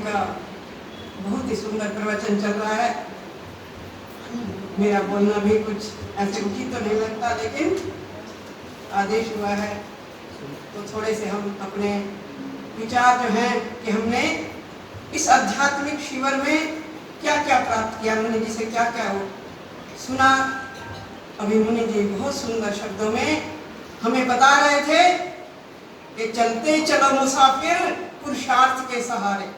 का बहुत ही सुंदर प्रवचन चल रहा है। मेरा बोलना भी कुछ ऐसे उचित तो नहीं लगता, लेकिन आदेश हुआ है तो थोड़े से हम अपने विचार जो हैं कि हमने इस आध्यात्मिक शिविर में क्या क्या प्राप्त किया, मुनि जी से क्या क्या हो सुना। अभी मुनि जी बहुत सुंदर शब्दों में हमें बता रहे थे कि चलते चलो मुसाफिर पुरुषार्थ के सहारे,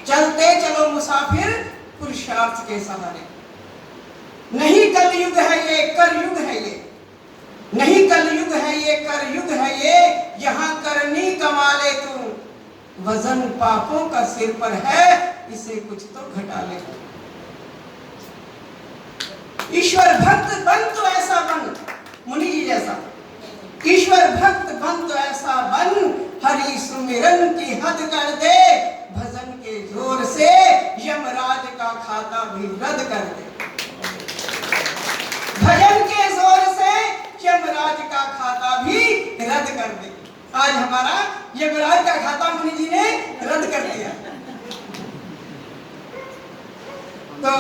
चलते चलो मुसाफिर पुरुषार्थ के सहारे। नहीं कल युग है ये, कर युग है ये, नहीं कल युग है ये, कर युग है ये, यहाँ करनी कमा ले तू, वजन पापों का सिर पर है, इसे कुछ तो घटा ले। ईश्वर भक्त बन तो ऐसा बन, मुनि जी जैसा, ईश्वर भक्त बन तो ऐसा बन, हरि सुमिरन की हद कर दे, भजन के जोर से यमराज का खाता भी रद्द कर दे। भजन के जोर से यमराज का खाता भी रद्द कर दे। आज हमारा यमराज का खाता मुनि जी ने रद्द कर दिया। तो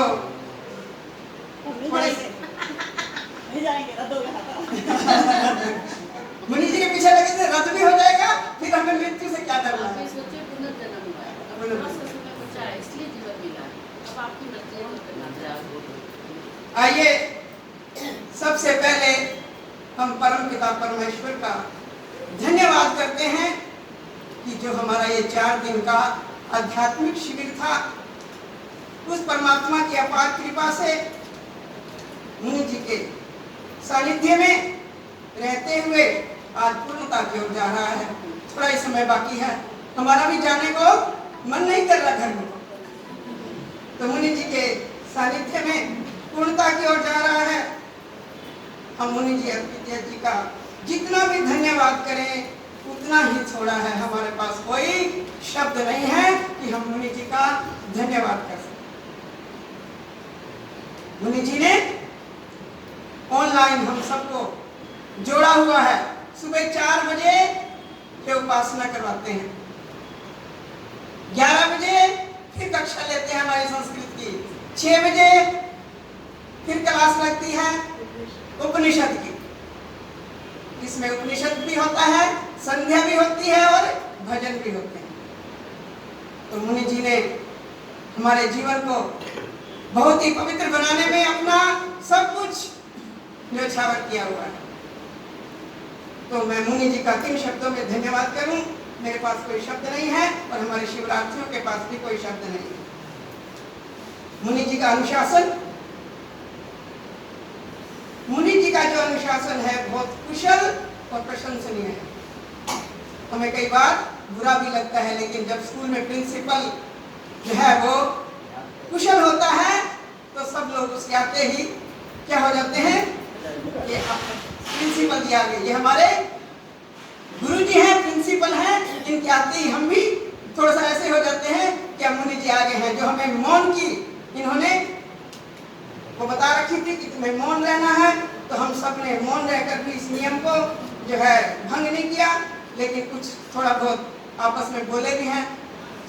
मुनि जी के पीछे लगे थे, रद्द भी हो जाएगा, फिर हमें मृत्यु से क्या डरना है। आइए सबसे पहले हम परम पिता परमेश्वर का धन्यवाद करते हैं कि जो हमारा ये 4 दिन का आध्यात्मिक शिविर था, उस परमात्मा की अपार कृपा से मुनि जी के सानिध्य में रहते हुए आज पूर्णता की ओर जा रहा है। थोड़ा ही समय बाकी है, हमारा भी जाने को मन नहीं कर रहा घर में, तो मुनि जी के सानिध्य में पूर्णता की ओर जा रहा है। हम मुनि जी अर्पित जी का जितना भी धन्यवाद करें उतना ही थोड़ा है। हमारे पास कोई शब्द नहीं है कि हम मुनि जी का धन्यवाद कर सकें। मुनि जी ने ऑनलाइन हम सबको जोड़ा हुआ है। सुबह 4 बजे के उपासना करवाते हैं, 11 बजे फिर कक्षा लेते हैं हमारी संस्कृत की, 6 बजे फिर क्लास लगती है उपनिषद की। इसमें उपनिषद भी होता है, संध्या भी होती है और भजन भी होते हैं। तो मुनि जी ने हमारे जीवन को बहुत ही पवित्र बनाने में अपना सब कुछ न्यौछावर किया हुआ है। तो मैं मुनि जी का किन शब्दों में धन्यवाद करूं, मेरे पास कोई शब्द नहीं है और हमारे शिवरात्रियों के पास भी कोई शब्द नहीं है। मुनि जी का अनुशासन, मुनि जी का जो अनुशासन है बहुत कुशल और प्रशंसनीय है। हमें कई बार बुरा भी लगता है, लेकिन जब स्कूल में प्रिंसिपल जो है वो कुशल होता है तो सब लोग उसके आते ही क्या हो जाते हैं, ये प्रिंसिपल जी आ गए, ये हमारे गुरु जी हैं, प्रिंसिपल हैं, इनके आते ही हम भी थोड़ा सा ऐसे हो जाते हैं कि मुनि जी आ गए हैं। जो हमें मौन की इन्होंने वो बता रखी थी कि तुम्हें मौन रहना है, तो हम सब ने मौन रहकर भी इस नियम को जो है भंग नहीं किया, लेकिन कुछ थोड़ा बहुत आपस में बोले भी हैं,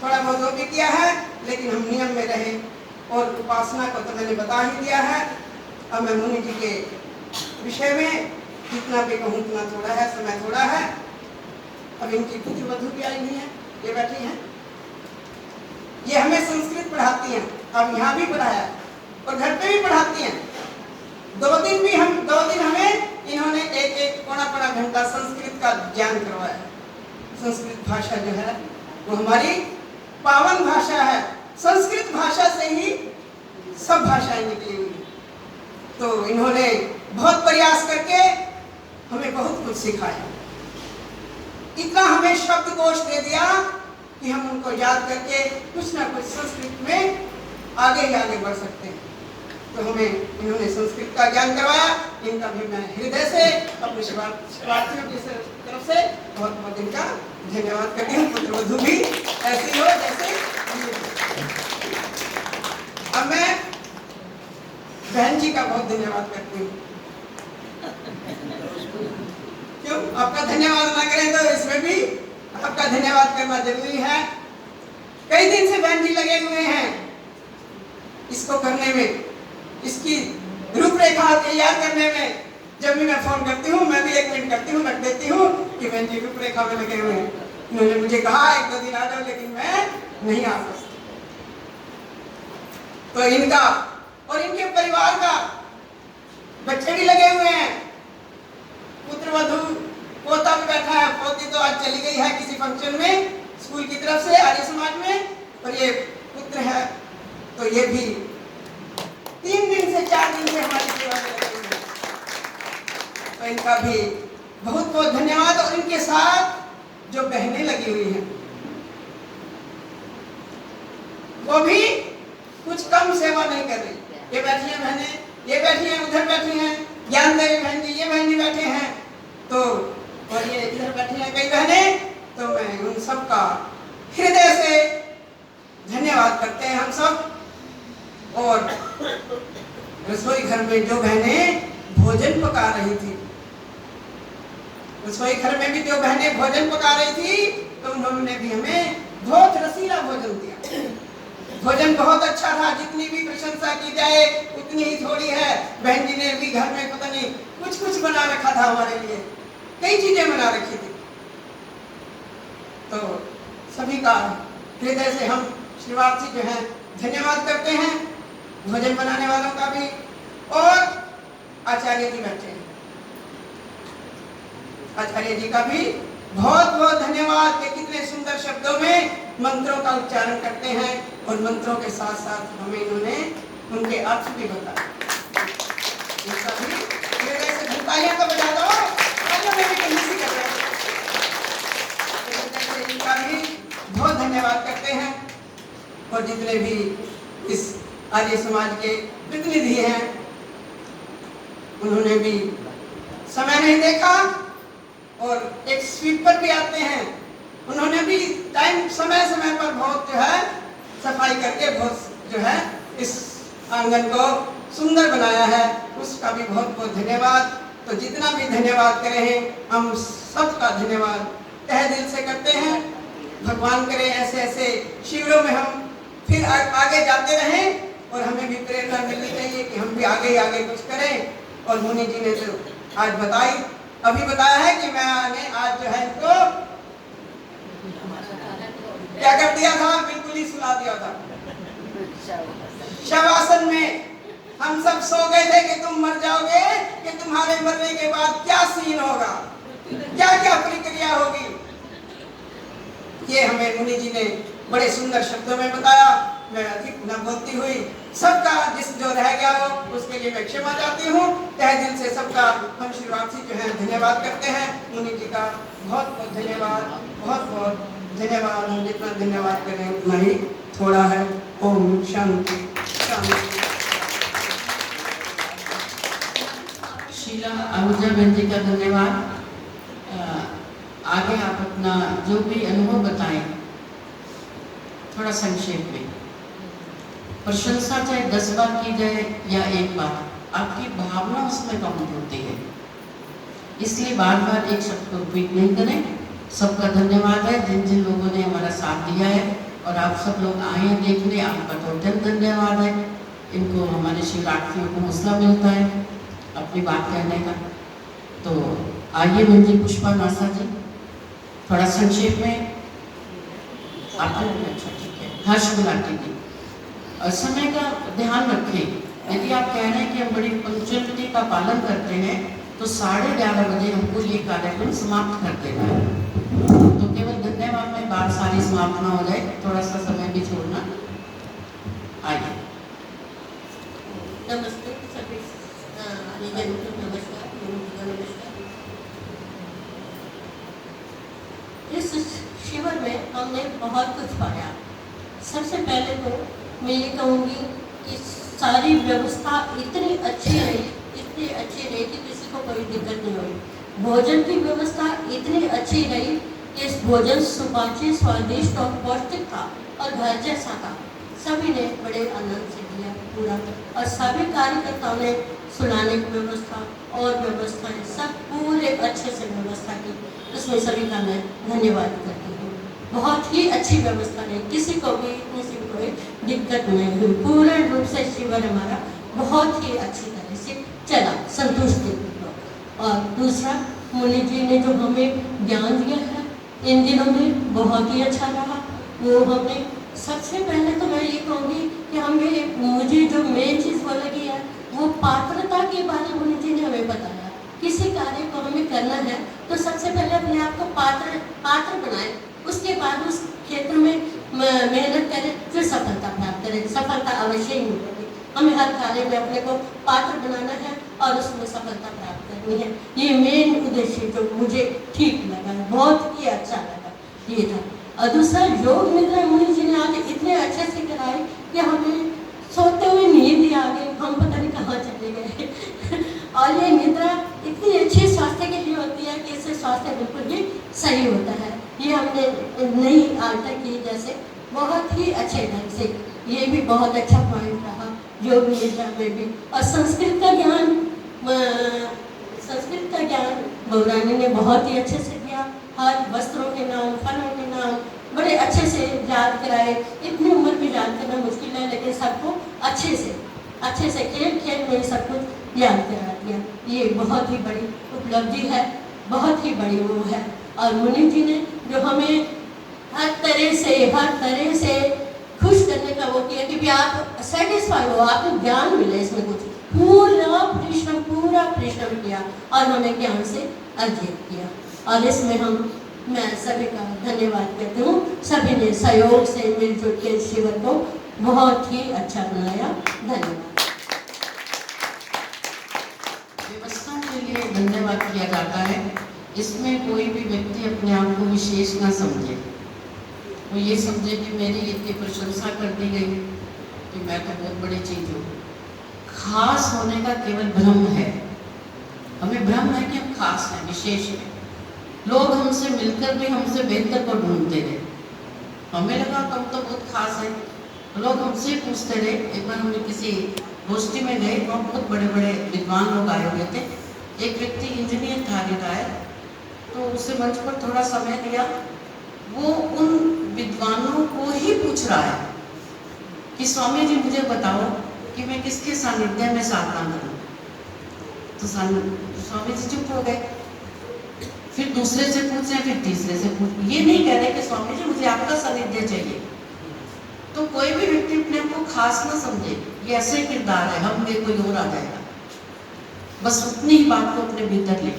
थोड़ा बहुत वो भी किया है, लेकिन हम नियम में रहे। और उपासना को तो मैंने बता ही दिया है। अब मैं मुनि जी के विषय में जितना भी कहूँ उतना थोड़ा है, समय थोड़ा है। अब इनकी पुत्र वधू भी आई हुई है, ये बैठी हैं, ये हमें संस्कृत पढ़ाती हैं, अब यहाँ भी पढ़ाया और घर पे भी पढ़ाती हैं। 2 दिन हमें इन्होंने एक पौना घंटा संस्कृत का ज्ञान करवाया। संस्कृत भाषा जो है वो हमारी पावन भाषा है। संस्कृत भाषा से ही सब भाषाएं निकली हुई। तो इन्होंने बहुत प्रयास करके हमें बहुत कुछ सिखाया। इतना हमें शब्दकोश दे दिया कि हम उनको याद करके कुछ ना कुछ संस्कृत में आगे ही आगे बढ़ सकते हैं। तो हमें इन्होंने संस्कृत का ज्ञान करवाया। इनका भी मैं हृदय से अपने शिवरात्रियों की तरफ से बहुत बहुत इनका धन्यवाद करती हूँ। पुत्र वधू भी ऐसी हो जैसे। अब मैं बहन जी का बहुत धन्यवाद करती हूँ। क्यों आपका धन्यवाद ना करें तो इसमें भी आपका धन्यवाद करना जरूरी है। कई दिन से बहन जी लगे हुए हैं इसको करने में, इसकी रूपरेखा तैयार करने में। जब भी मैं फोन करती हूँ, मैं भी 1 मिनट करती हूँ, रख देती हूँ कि बहन जी रूपरेखा में लगे हुए हैं। उन्होंने मुझे कहा 1-2 दिन आ जाओ, लेकिन मैं नहीं आ सकती। तो इनका और इनके परिवार का बच्चे भी लगे हुए हैं, पुत्र वधू, पोता भी बैठा है। पोती तो आज चली गई है किसी फंक्शन में स्कूल की तरफ से आर्य समाज में, और ये पुत्र है, तो ये भी 3 दिन से 4 दिन से हमारी सेवा में लगे हुए हैं। तो इनका भी बहुत बहुत धन्यवाद। और इनके साथ जो बहनें लगी हुई हैं वो भी कुछ कम सेवा नहीं कर रही। ये बैठी हैं बहनें, ये बैठी हैं, उधर बैठी हैं, ज्ञान देवी बहन जी, ये बहन जी बैठे हैं, तो और ये इधर बैठी हैं कई बहनें। तो मैं उन सबका हृदय से धन्यवाद करते हैं हम सब। और रसोई घर में जो बहनें भोजन पका रही थी, रसोई घर में भी जो बहनें भोजन पका रही थी, तो उन्होंने भी हमें बहुत रसीला भोजन दिया। भोजन बहुत अच्छा था, जितनी भी प्रशंसा की जाए उतनी ही थोड़ी है। बहन जी ने भी घर में पता नहीं कुछ कुछ बना रखा था हमारे लिए, कई चीजें बना रखी थी। तो सभी का हृदय से हम श्रीवासी जो है धन्यवाद करते हैं, भोजन बनाने वालों का भी। और आचार्य जी बैठे हैं, आचार्य जी का भी बहुत बहुत धन्यवाद कि कितने सुंदर शब्दों में मंत्रों का उच्चारण करते हैं, और मंत्रों के साथ साथ हमें इन्होंने उनके अर्थ भी बताया। ये सभी हृदय से तालियां तो बजा दो, तालियों में भी कहीं से कर रहे हैं। इनका भी बहुत धन्यवाद करते हैं। और जितने भी इस आर्य समाज के प्रतिनिधि हैं, उन्होंने भी समय नहीं देखा, और एक स्वीपर भी आते हैं, उन्होंने भी टाइम समय समय पर बहुत जो है सफाई करके बहुत जो है इस आंगन को सुंदर बनाया है, उसका भी बहुत बहुत धन्यवाद। तो जितना भी धन्यवाद करें, हम सबका धन्यवाद तहे दिल से करते हैं। भगवान करे ऐसे ऐसे शिविरों में हम फिर आगे जाते रहें, और हमें भी प्रेरणा मिलनी चाहिए कि हम भी आगे आगे कुछ करें। और मुनि जी ने तो आज अभी बताया है कि मैंने आज जो है इनको क्या कर दिया था, बिल्कुल ही सुला दिया था। शवासन में हम सब सो गए थे कि तुम मर जाओगे, कि तुम्हारे मरने के बाद क्या सीन होगा, क्या क्या प्रक्रिया होगी, ये हमें मुनि जी ने बड़े सुंदर शब्दों में बताया। मैं अधिक न बोलती हुई सबका जिस जो रह गया हो उसके लिए मैं क्षमा चाहती हूँ। तहे दिल से सबका हम श्रीवासी जो है धन्यवाद करते हैं। मुनि जी का बहुत बहुत धन्यवाद, बहुत बहुत धन्यवाद। हम जितना धन्यवाद करें उतना ही थोड़ा है। ओम शांति शांति। शीला आहूजा बहन जी का धन्यवाद। आगे आप अपना जो भी अनुभव बताएं थोड़ा संक्षेप में। प्रशंसा चाहे 10 बार की जाए या 1 बार, आपकी भावना उसमें कम होती है, इसलिए बार बार एक शब्द को रिपीट नहीं करें। सबका धन्यवाद है जिन जिन लोगों ने हमारा साथ दिया है, और आप सब लोग आए हैं देखने, आपका टोटल धन्यवाद है। इनको हमारे शिवरात्रियों को हौसला मिलता है अपनी बात कहने का। तो आइए बहन जी पुष्पा नासा जी थोड़ा संक्षेप में आपको। अच्छा ठीक है, हर्ष गुलाटी जी। और समय का ध्यान रखें, यदि आप कह रहे हैं कि हम बड़ी पंक्चुअलिटी का पालन करते हैं तो 11:30 बजे हमको ये कार्यक्रम समाप्त कर देना है। तो केवल धन्यवाद में बात सारी समाप्त ना हो जाए, थोड़ा सा समय भी छोड़ना। आइए। नमस्ते सभी, नमस्कार, नमस्कार। इस शिविर में हमने बहुत कुछ पाया। सबसे पहले तो मैं ये कहूँगी कि सारी व्यवस्था इतनी अच्छी रही कि किसी को कोई दिक्कत नहीं हुई। भोजन की व्यवस्था इतनी अच्छी रही कि इस भोजन सुपाच्य, स्वादिष्ट और पौष्टिक था और घर जैसा था। सभी ने बड़े आनंद से किया पूरा, और सभी कार्यकर्ताओं ने सुनाने की व्यवस्था और व्यवस्थाएं सब पूरे अच्छे से व्यवस्था की। इसमें सभी का मैं धन्यवाद करती हूँ। बहुत ही अच्छी व्यवस्था रही, किसी को भी किसी को कोई दिक्कत नहीं हुई। पूर्ण रूप से शिविर हमारा बहुत ही अच्छी तरह से चला, संतुष्टि पूर्वक। और दूसरा, मुनि जी ने जो हमें ज्ञान दिया है इन दिनों में बहुत ही अच्छा रहा। वो हमें सबसे पहले तो मैं ये कहूँगी कि हमें मुझे जो मेन चीज़ वो लगी है वो पात्रता के बारे में मुनि जी ने हमें बताया। किसी कार्य को हमें करना है तो सबसे पहले अपने आप को पात्र बनाए, उसके बाद उस क्षेत्र में मेहनत करें, फिर सफलता प्राप्त करें। सफलता अवश्य ही मिलेगी। हमें हर कार्य में अपने को पात्र बनाना है और उसमें सफलता प्राप्त करनी है। ये मेन उद्देश्य जो मुझे ठीक लगा, बहुत ही अच्छा लगा ये था। और दूसरा, योग निद्रा मुनि जी ने आज इतने अच्छे से कराई कि हमें सोते हुए नींद ही आ गई, हम पता नहीं कहाँ चले गए। और ये निद्रा इतनी अच्छी स्वास्थ्य के लिए होती है कि इससे स्वास्थ्य बिल्कुल ही सही होता है। ये हमने नहीं आज तक की, जैसे बहुत ही अच्छे ढंग से, ये भी बहुत अच्छा पॉइंट रहा योग निद्रा में भी। और संस्कृत का ज्ञान बहुरानी ने बहुत ही अच्छे से दिया। हर वस्त्रों के नाम, फलों के नाम बड़े अच्छे से याद कराए। इतनी उम्र में याद करना मुश्किल है, लेकिन सबको अच्छे से खेल में सब कुछ याद करा दिया। ये बहुत ही बड़ी उपलब्धि है, बहुत ही बड़ी वो है। और मुनि जी ने जो हमें हर तरह से खुश करने का वो किया कि भी आप सेटिस्फाई हो, आपको ज्ञान मिले, इसमें कुछ पूरा परिश्रम किया और हमें ज्ञान से अर्जित किया। और इसमें मैं सभी का धन्यवाद करती हूँ। सभी ने सहयोग से मिलजुल के शिविर को बहुत ही अच्छा बनाया। धन्यवाद। व्यवस्था के लिए धन्यवाद किया जाता है। इसमें कोई भी व्यक्ति अपने आप को विशेष ना समझे, वो ये समझे कि मेरी इतनी प्रशंसा कर दी गई कि मैं तो बहुत बड़ी चीज हूँ। खास होने का केवल भ्रम है, हमें भ्रम है कि हम खास हैं, विशेष हैं। लोग हमसे मिलकर भी हमसे बेहतर को ढूंढते रहे, हमें लगा हम तो बहुत खास है। लोग हमसे पूछते रहे। एक बार हमने किसी गोष्ठी में गए, वहाँ बहुत बड़े बड़े विद्वान लोग आए हुए थे। एक व्यक्ति इंजीनियर था, रिटायर, तो उसे मंच पर थोड़ा समय दिया। वो उन विद्वानों को ही पूछ रहा है कि स्वामी जी मुझे बताओ कि मैं किसके सानिध्य में साधना करूं। तो स्वामी जी चुप हो गए। फिर दूसरे से पूछे, फिर तीसरे से पूछ, ये नहीं कह रहे कि स्वामी जी मुझे आपका सानिध्य चाहिए। तो कोई भी व्यक्ति अपने आप को खास ना समझे, ये ऐसे किरदार है, हम में कोई और आ जाएगा। बस उतनी ही बात को अपने भीतर ले।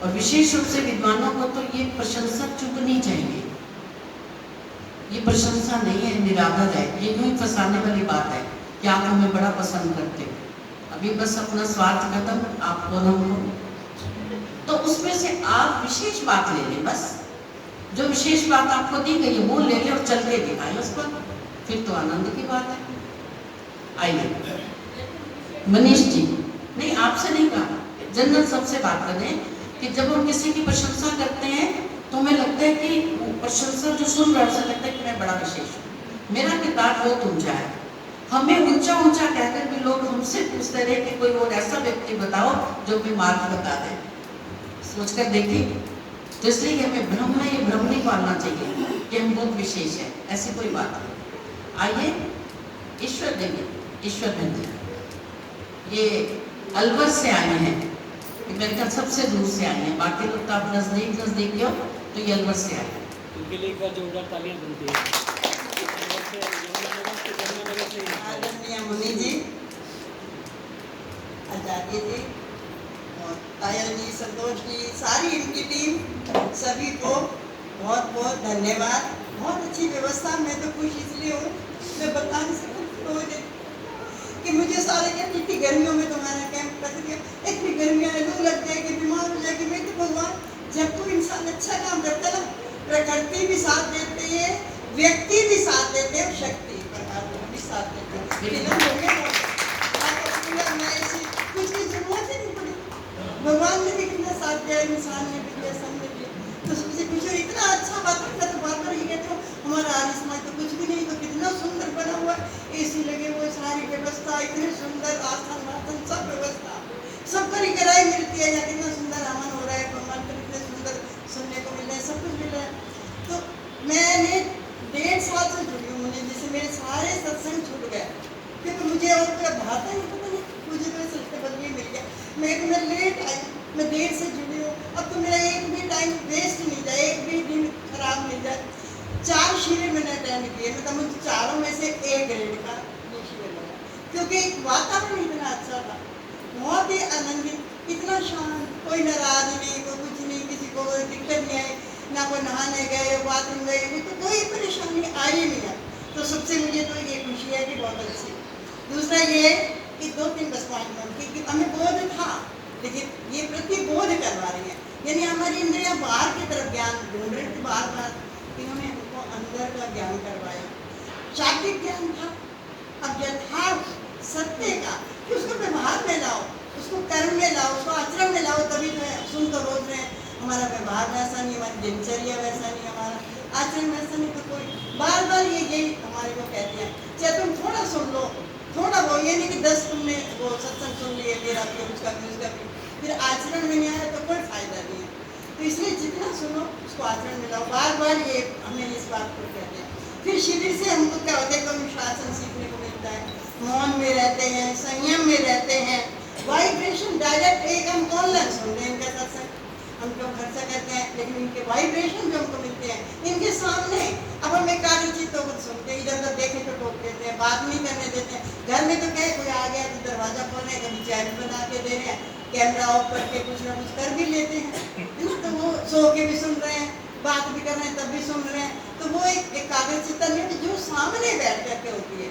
और विशेष रूप से विद्वानों को तो ये प्रशंसा चुकनी चाहिए। ये प्रशंसा नहीं है, निरादर है। ये यूं ही फंसाने वाली बात है कि आप हमें बड़ा पसंद करते हो, अभी बस अपना स्वार्थ खत्म, आपको हमको। तो उसमें से आप विशेष बात ले लें, बस जो विशेष बात आपको दी गई है वो ले लें और चल के दिखाएं उस पर, फिर तो आनंद की बात है। आइए मनीष जी, नहीं आपसे नहीं कहा, जनरल सबसे बात करें कि जब हम किसी की प्रशंसा करते हैं तो हमें लगता है कि प्रशंसा जो सुन रहा है उसे लगता है कि मैं बड़ा विशेष हूँ, मेरा किरदार बहुत ऊंचा है। हमें ऊंचा ऊंचा कहकर भी लोग हमसे पूछते रहे कि कोई और ऐसा व्यक्ति बताओ जो हमें मार्ग बता दे। सोचकर देखिए, तो इसलिए हमें भ्रम है, ये भ्रम नहीं पालना चाहिए कि हम बहुत विशेष है, ऐसी कोई बात नहीं। आइए ईश्वर देंगे, ईश्वर देंगे, ये अलवर से आए हैं, मेरे ख्याल सबसे दूर से आए हैं, बाकी लोग तो आप नजदीक हो, तो ये अलवर से आए हैं। उनके लिए एक बार जोरदार तालियां बनती है। आदरणीय मुनि जी, आचार्य जी और ताया जी, संतोष जी, सारी इनकी टीम, सभी को बहुत बहुत धन्यवाद। बहुत अच्छी व्यवस्था। मैं तो खुश इसलिए हूँ, मैं बता नहीं सकती कि मुझे सारे कहते इतनी गर्मियों में तुम्हारा कैंप कर दिया, इतनी गर्मियाँ लू लग जाएगी, बीमार हो जाएगी। मैं तो भगवान, जब कोई इंसान अच्छा काम करता है ना, प्रकृति भी साथ देती है, व्यक्ति भी साथ देते हैं, शक्ति परमात्मा भी साथ देते हैं। कुछ की जरूरत ही नहीं पड़ी, भगवान ने भी कितना साथ दिया, इंसान ने भी दिया, सब ने भी। तो सबसे कुछ इतना अच्छा बात करता, तो बार बार ये कहते हो हमारा आर्य समाज तो कुछ भी नहीं, तो कितना सुंदर बना हुआ है, एसी लगे हुए, सारी व्यवस्था इतनी सुंदर, आसन वासन सब व्यवस्था, सब पर कराई मिलती है। या कितना सुंदर हवन हो रहा है, मंत्र इतने सुंदर सुनने को मिल रहे हैं, सब कुछ मिल रहा है। तो मैंने 1.5 साल से जुड़ी हूँ, मुझे जैसे मेरे सारे सत्संग छूट गए क्योंकि मुझे और कोई भाता ही पता नहीं, मुझे कोई सस्ते बदले मिल गया। मैं लेट आई, मैं देर से जुड़ी हूँ। अब तो मेरा एक भी टाइम वेस्ट नहीं जाए, एक भी दिन खराब नहीं जाए। 4 शिविर मैंने अटेंड किए, मतलब मुझे चारों में से A ग्रेड का ये शिविर लगा क्योंकि वातावरण इतना अच्छा था, बहुत ही आनंदित, इतना शांत, कोई नाराज नहीं, कोई कुछ नहीं, किसी को कोई दिक्कत नहीं आई, ना कोई नहाने गए, बाथरूम गए, तो कोई परेशानी आई ही नहीं है। तो सबसे मुझे तो ये खुशी है कि बहुत अच्छी। दूसरा ये कि 2-3 बस पॉइंट कि हमें बोध था, लेकिन ये प्रतिबोध करवा रही है, यानी हमारी इंद्रियां बाहर की तरफ ज्ञान ढूंढ रही थी, बार बार इन्होंने हमको अंदर का ज्ञान करवाया। शाब्दिक ज्ञान था, अब यथार्थ सत्य का कि उसको व्यवहार में लाओ, उसको कर्म में लाओ, उसको आचरण में लाओ, तभी तो सुन तो रोज रहे हैं, हमारा व्यवहार वैसा नहीं, हमारी दिनचर्या वैसा नहीं, हमारा आचरण वैसा नहीं, तो कोई बार बार यही हमारे को कहते हैं, चाहे तुम थोड़ा सुन लो, थोड़ा वो, ये नहीं कि 10 तुमने वो सत्संग सुन लिए, मेरा भी उसका भी, फिर आचरण में नहीं आया तो कोई फायदा नहीं है। तो इसलिए जितना सुनो उसको आचरण में लाओ, बार बार ये हमें इस बात को कहते हैं। फिर शिविर से हमको क्या होता है, अनुशासन सीखने को मिलता है, मौन में रहते हैं, संयम में रहते हैं, वाइब्रेशन डायरेक्ट एक हम ऑनलाइन सुन रहे हैं इनका सत्संग, हम जो खर्चा करते हैं, लेकिन इनके वाइब्रेशन जो हमको मिलते हैं इनके सामने, अब हम एकाग्रचित्त होकर सुनते हैं, इधर उधर देखे तो टोक देते हैं, बात नहीं करने देते हैं। घर में तो क्या है, कोई आ गया तो दरवाजा खोल रहे हैं, कभी चाय भी बना के दे रहे हैं, कैमरा ऑफ करके कुछ ना कुछ कर भी लेते हैं, है ना, तो वो सो के भी सुन रहे हैं, बात भी कर रहे हैं तब भी सुन रहे हैं, तो वो एक एकाग्रचित्त नहीं जो सामने बैठ करके होती है।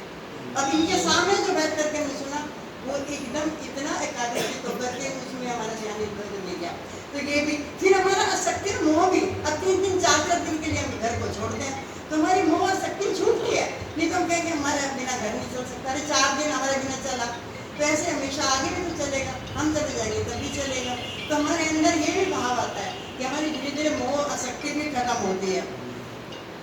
अब इनके सामने जो बैठ करके हमने सुना वो एकदम इतना एकाग्रचित्त होकर के उसमें हमारा ध्यान इधर उधर ले गया। तो ये भी फिर हमारा आसक्ति मोह भी, अब 3-3 4-4 दिन के लिए हम घर को छोड़ते हैं तो हमारी मोह आसक्ति छूटती है, नहीं तो हम कहेंगे हमारे बिना घर नहीं चल सकता, अरे 4 दिन हमारे बिना चला तो ऐसे हमेशा आगे भी तो चलेगा, हम चले जाएंगे तभी चलेगा। तो हमारे अंदर ये भी भाव आता है कि हमारी धीरे धीरे मोह आसक्ति भी खत्म होती है।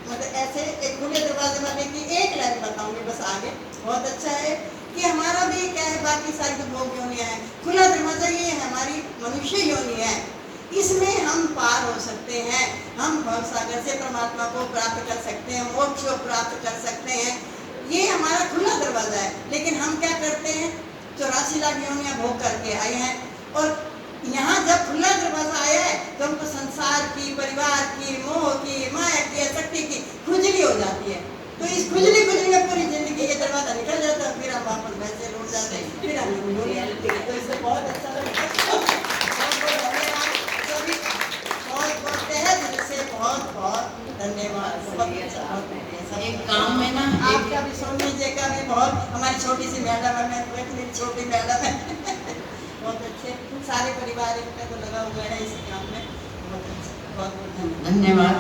मतलब ऐसे एक खुले दरवाजे वाले की एक लाइन बताऊंगी बस आगे, बहुत अच्छा है कि हमारा भी क्या है, बाकी सारी तो भोग योनियां हैं, खुला दरवाजा ये हमारी मनुष्य योनि है, इसमें हम पार हो सकते हैं, हम भवसागर से परमात्मा को प्राप्त कर सकते हैं, मोक्ष को प्राप्त कर सकते हैं, ये हमारा खुला दरवाजा है। लेकिन हम क्या करते हैं, 84 लाख योनियां भोग करके आए हैं, और यहाँ जब खुला दरवाजा आया है तो हमको संसार की, परिवार की, मोह की, माया की, आसक्ति की खुजली हो जाती है। तो इस खुजली में पूरी जिंदगी ये दरवाजा निकल जाता है, फिर हम वापस वैसे लौट जाते हैं, फिर हम तो इससे बहुत अच्छा लगता है। बहुत तहे दिल से बहुत धन्यवाद, बहुत अच्छा। एक काम में ना, आपका भी सोनी जी का भी बहुत, हमारी छोटी सी मैडम है, मेरी छोटी मैडम है, बहुत अच्छे, सारे परिवार इनका तो लगा हुआ है इस काम में, बहुत अच्छा, बहुत धन्यवाद।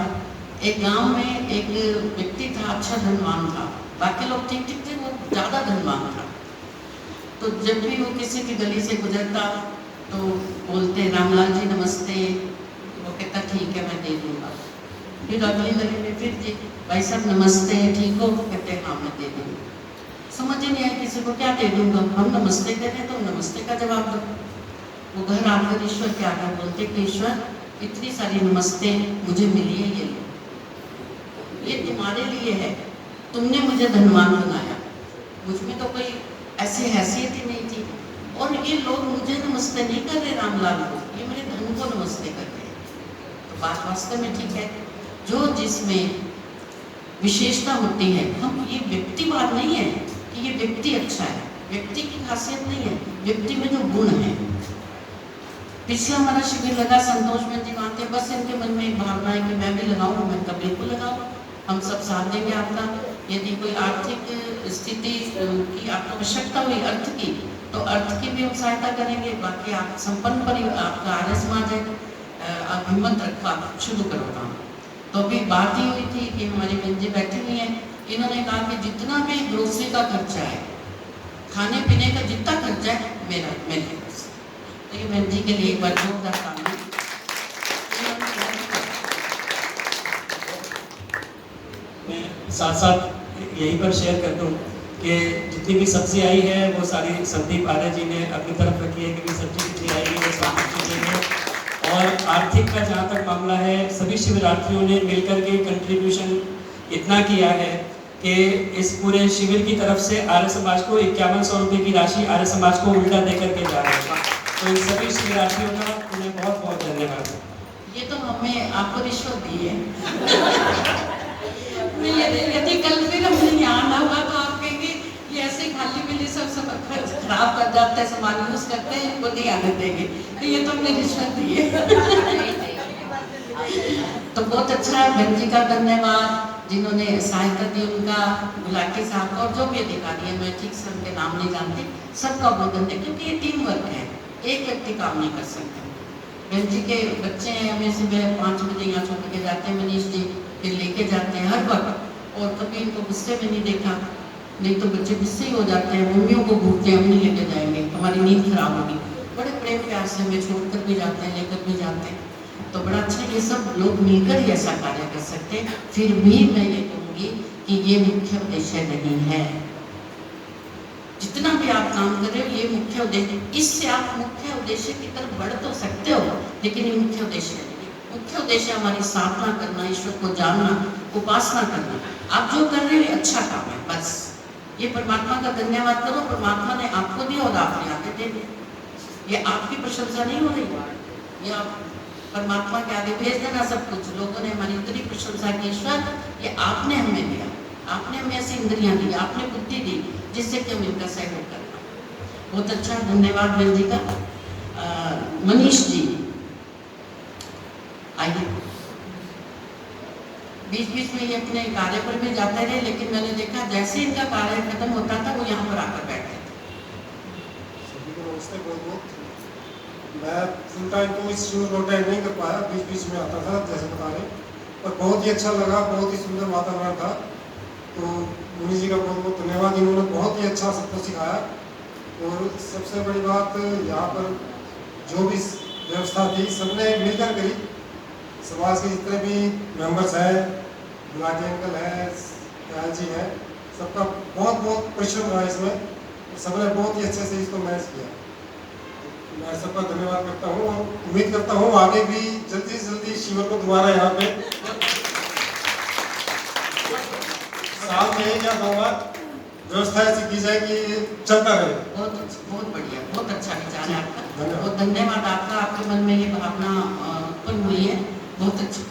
एक गांव में एक व्यक्ति था, अच्छा धनवान था, बाकी लोग ठीक ठीक थे, वो ज़्यादा धनवान था। तो जब भी वो किसी की गली से गुजरता तो बोलते रामलाल जी नमस्ते, वो कहता ठीक है मैं दे दूँगा। फिर अगली गली में फिर जी भाई साहब नमस्ते, ठीक हो? कहते हाँ मैं दे दूँगा। समझ ही नहीं आया किसी को क्या दे दूँगा, हम नमस्ते करें तो नमस्ते का जवाब दो। वो घर आकर ईश्वर क्या कर बोलते कि ईश्वर इतनी सारी नमस्ते मुझे मिली है, ये तुम्हारे लिए है, तुमने मुझे धनवान बनाया, मुझमें तो कोई ऐसी हैसियत ही नहीं थी, और ये लोग मुझे नमस्ते नहीं कर रहे रामलाल को, ये मेरे धन को नमस्ते कर रहे हैं। तो बात वास्तव में ठीक है, जो जिसमें विशेषता होती है, हम ये व्यक्तिवाद नहीं है कि ये व्यक्ति अच्छा है, व्यक्ति की खासियत नहीं है, व्यक्ति में जो गुण है। पिछला हमारा शिविर लगा, संतोष में जी आते, बस इनके मन में एक भावना है कि मैं भी लगाऊं, मैं तो बिल्कुल लगाऊं, हम सब साथ देंगे आपका। यदि कोई आर्थिक स्थिति की आपको आवश्यकता हुई अर्थ की, तो अर्थ की भी हम सहायता करेंगे, बाकी आप संपन्न परिवार आपका आर्य समाज है, आप हिम्मत रखो, आप शुरू करो काम। तो अभी बात ही हुई थी कि हमारी बहन जी बैठी हुई हैं, इन्होंने कहा कि जितना भी ग्रोसरी का खर्चा है, खाने पीने का जितना खर्चा है मेरे तरफ से, तो ये बहन जी के लिए एक बार जोरदार ताली। मैं साथ साथ यहीं पर शेयर कर दूं कि जितनी भी सब्जी आई है वो सारी संदीप आर्य जी ने अपनी तरफ रखी है, क्योंकि सब्जी जितनी आई है वो संदीप जी ने, और आर्थिक का जहाँ तक मामला है, सभी शिविरार्थियों ने मिलकर के कंट्रीब्यूशन इतना किया है कि इस पूरे शिविर की तरफ से आर्य समाज को 5100 रुपये की राशि आर्य समाज को उल्टा दे करके जा रहे हैं। तो इन सभी शिविरार्थियों का उन्हें बहुत बहुत धन्यवाद। ये तो हमें आपको रिश्वत दी है। मैं ये देख रही थी, कल फिर हमने यहाँ ना हुआ तो आप कहेंगे ये ऐसे खाली मिली सब खराब कर जाते हैं, सामान यूज करते हैं, इनको नहीं आने देंगे। तो ये तो हमने रिश्वत दी है। तो बहुत अच्छा है, बहन जी का धन्यवाद जिन्होंने सहायता दी, उनका गुलाटी साहब और जो भी अधिकारी है, मैं ठीक से उनके नाम नहीं जानती, सबका बहुत धन्यवाद, क्योंकि ये टीम वर्क है, एक व्यक्ति काम नहीं कर सकता। बहन जी के बच्चे हैं, हमें सुबह 5 बजे यहाँ छोड़ के जाते हैं मनीष जी, फिर लेके जाते हैं हर वक्त, और कभी इनको गुस्से में नहीं देखा, नहीं तो बच्चे गुस्से ही हो जाते हैं, मम्मियों को भूलते हैं, हम नहीं लेके जाएंगे, हमारी नींद खराब होगी। बड़े प्रेम प्यार से हमें छोड़कर भी जाते हैं, लेकर भी जाते हैं। तो बड़ा अच्छा, ये सब लोग मिलकर ही ऐसा कार्य कर सकते हैं। फिर भी मैं ये कहूँगी कि ये मुख्य उद्देश्य नहीं है। जितना भी आप काम कर रहे हो, ये मुख्य उद्देश्य, इससे आप मुख्य उद्देश्य की तरफ बढ़ तो सकते हो, लेकिन ये मुख्य उद्देश्य नहीं। मुख्य उद्देश्य हमारी साधना करना, ईश्वर को जानना, उपासना करना। आप जो कर रहे हो अच्छा काम है, बस ये परमात्मा का धन्यवाद करो। परमात्मा ने आपको दिया और आपने आगे दे दिया। ये आपकी प्रशंसा नहीं हो रही, ये आप परमात्मा के आगे भेज देना सब कुछ। लोगों ने हमारी इतनी प्रशंसा की, ईश्वर ये आपने हमें दिया, आपने हमें ऐसी इंद्रियां दी, आपने बुद्धि दी, जिससे कि हम इनका सहयोग करना। बहुत अच्छा, धन्यवाद बहन जी का। मनीष जी आइए। बीच बीच में ये अपने कार्य पर भी जाते रहे, लेकिन मैंने देखा जैसे इनका कार्य खत्म होता था, वो यहाँ पर आकर बैठते थे। सभी को नमस्ते। बहुत मैं फुल टाइम तो इस शिविर को अटेंड नहीं कर पाया, बीच बीच में आता था जैसे बता रहे, पर बहुत ही अच्छा लगा, बहुत ही सुंदर वातावरण था। तो मुनि जी का बहुत बहुत धन्यवाद, इन्होंने बहुत ही अच्छा सबको सिखाया। और सबसे बड़ी बात, यहाँ पर जो भी व्यवस्था थी सबने मिलकर करी। समाज के जितने भी मेंबर्स हैं, गुलाटी अंकल हैं, दयाल जी हैं, सबका बहुत बहुत परिश्रम रहा इसमें। सबने बहुत ही अच्छे से इसको मैनेज किया। मैं सबका धन्यवाद करता हूँ और उम्मीद करता हूँ आगे भी जल्दी से जल्दी शिविर को दोबारा यहाँ पे साल में एक या 2 बार व्यवस्था ऐसी की जाए कि चलता रहे। बहुत बढ़िया, बहुत अच्छा विचार है आपका, धन्यवाद। बहुत धन्यवाद आपका। आपके मन में ये भावना उत्पन्न हुई है, बहुत अच्छा।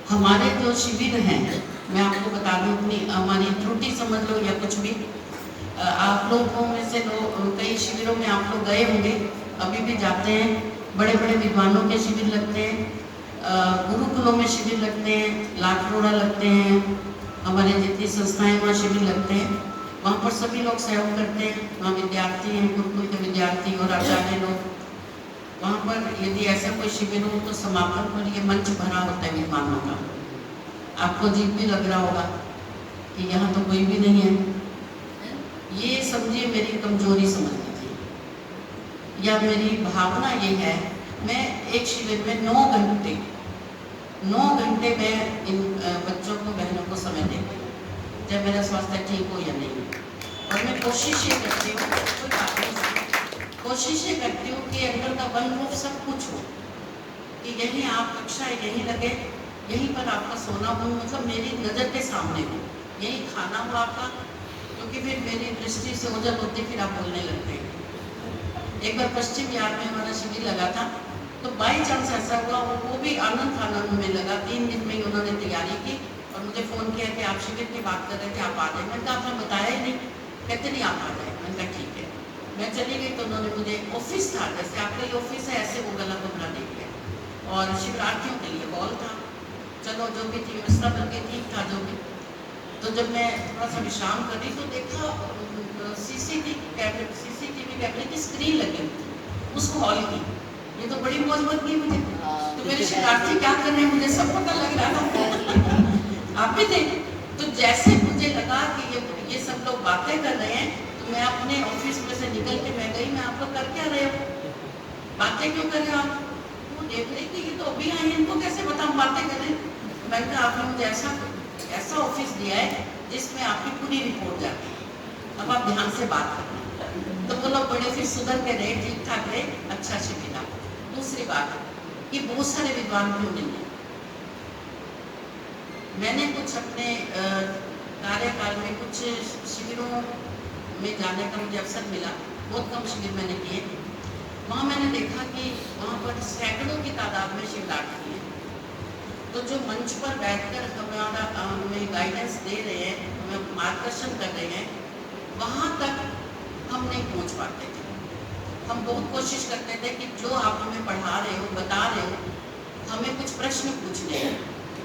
हमारे जो शिविर हैं, मैं आपको बता दूं, अपनी हमारी त्रुटि समझ लो या कुछ भी, आप लोगों में से कई शिविरों में आप लोग गए होंगे, अभी भी जाते हैं। बड़े बड़े विद्वानों के शिविर लगते हैं, गुरुकुलों में शिविर लगते हैं, लाखरोड़ा लगते हैं, हमारे जितनी संस्थाएं वहाँ शिविर लगते हैं। वहाँ पर सभी लोग सहयोग करते हैं, वहाँ विद्यार्थी हैं, गुरुकुल के विद्यार्थी और आचार्य लोग। वहाँ पर यदि ऐसा कोई शिविर हो तो समापन पर ये मंच भरा होता है विद्वानों का। आपको अजीब भी लग रहा होगा कि यहाँ तो कोई भी नहीं है। ये समझिए मेरी कमजोरी समझ लीजिए, या मेरी भावना ये है, मैं एक शिविर में 9 घंटे मैं इन बच्चों को, बहनों को समय देती हूँ, जब मेरा स्वास्थ्य ठीक हो या नहीं। और मैं कोशिश ये करती हूँ, कोशिश ये करती हूँ कि अंदर का वन रूप सब कुछ हो, कि यहीं आप कक्षा यहीं लगे, यहीं पर आपका सोना हो, मतलब मेरी नज़र के सामने हो, यहीं खाना हो आपका, क्योंकि फिर मेरी दृष्टि से ओझल होती, फिर आप बोलने लगते हैं। एक बार पश्चिम बिहार में हमारा शिविर लगा था, तो बाई चांस ऐसा हुआ, वो भी आनंद आनंद में लगा। 3 दिन में ही उन्होंने तैयारी की और मुझे फ़ोन किया कि आप शिविर की बात कर रहे थे, आप आ जाए। मैंने कहा आपने बताया ही नहीं। कहते नहीं आप आ जाए। मैंने कहा ठीक है। मैं चली गई तो उन्होंने मुझे, ऑफिस था जैसे आपका ये ऑफिस है, ऐसे वो गला कमरा दे दिया और शिवरात्रियों के लिए बॉल था, चलो जो भी थी व्यवस्था करके ठीक था जो भी। तो जब मैं थोड़ा सा विश्राम कर रही तो देखा सीसीटीवी कैमरे की स्क्रीन लगी हुई थी उस हॉल की। ये तो बड़ी मौज मत गई मुझे, तो मेरे शिवरात्रि क्या कर रहे हैं मुझे सब पता लग रहा था। आप भी थे। तो जैसे मुझे लगा कि ये सब लोग बातें कर रहे हैं, तो मैं अपने ऑफिस में से निकल के मैं गई, मैं आप लोग कर क्या रहे हो, बातें क्यों कर रहे हो आप? वो देख रही थी, ये तो अभी आई, इनको कैसे पता हम बातें कर रहे हैं। मैंने कहा आपने मुझे ऐसा ऑफिस दिया है जिसमें आपकी पूरी रिपोर्ट जाती है, अब आप ध्यान से बात करना। तो वो लोग बड़े फिर सुधर के रहे, ठीक ठाक रहे, अच्छा से मिला। दूसरी बात कि बहुत सारे विद्वान क्यों नहीं है। मैंने कुछ अपने कार्यकाल में कुछ शिविरों में जाने का मुझे अवसर मिला, बहुत कम शिविर मैंने किए। वहाँ मैंने देखा कि वहाँ पर सैकड़ों की तादाद में शिवरात्रि हैं। तो जो मंच पर बैठकर हमें गाइडेंस दे रहे हैं, हमें मार्गदर्शन कर रहे हैं, वहाँ तक हम नहीं पहुँच पाते थे। हम बहुत कोशिश करते थे कि जो आप हमें पढ़ा रहे हो, बता रहे हो, हमें कुछ प्रश्न पूछने हैं,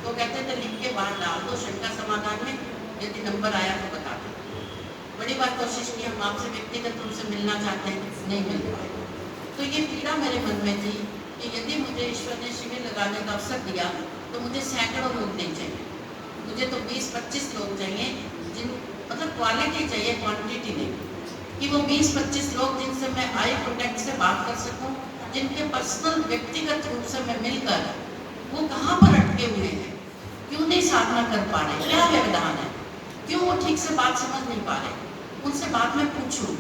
तो कहते थे लिख के बाहर डाल दो शंका समाधान में, यदि नंबर आया तो बता दो। बड़ी बार कोशिश की, हम आपसे व्यक्तिगत रूप से मिलना चाहते हैं, नहीं मिल पाए। तो ये पीड़ा मेरे मन में थी कि यदि मुझे ईश्वर ने शिविर लगाने का अवसर दिया तो मुझे सैकड़ों लोग नहीं चाहिए, मुझे तो 20-25 लोग चाहिए, जिन मतलब क्वालिटी चाहिए, क्वांटिटी नहीं। कि वो 20-25 लोग जिनसे मैं आई कॉन्टैक्ट से बात कर सकूं, जिनके पर्सनल व्यक्तिगत रूप से मैं मिलकर वो कहाँ पर अटके हुए हैं, क्यों नहीं साधना कर पा रहे, क्या व्यवधान है, क्यों वो ठीक से बात समझ नहीं पा रहे, उनसे बात में पूछूं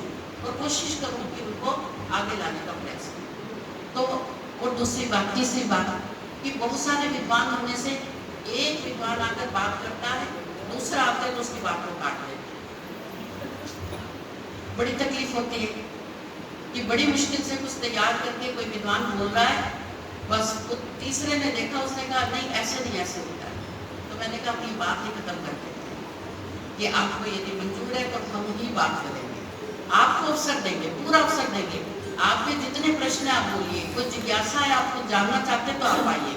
और कोशिश करूं कि उनको आगे लाने का प्रयास करूं। तो और दूसरी बात, तीसरी बात कि बहुत सारे विद्वान होने से एक विद्वान आकर बात करता है, दूसरा आकर तो उसकी बात को काट देता है। बड़ी तकलीफ होती है कि बड़ी मुश्किल से कुछ तैयार करके कोई विद्वान बोल रहा है, बस तो तीसरे ने देखा, उसने कहा नहीं ऐसे नहीं, ऐसे होता है। तो मैंने कहा अपनी बात ही खत्म कर देते हैं कि आपको यदि मंजूर है तो हम ही बात करेंगे, आपको अवसर देंगे, पूरा अवसर देंगे, आपके जितने प्रश्न आप बोलिए, कोई जिज्ञासा है, आपको जानना चाहते तो आप आइए,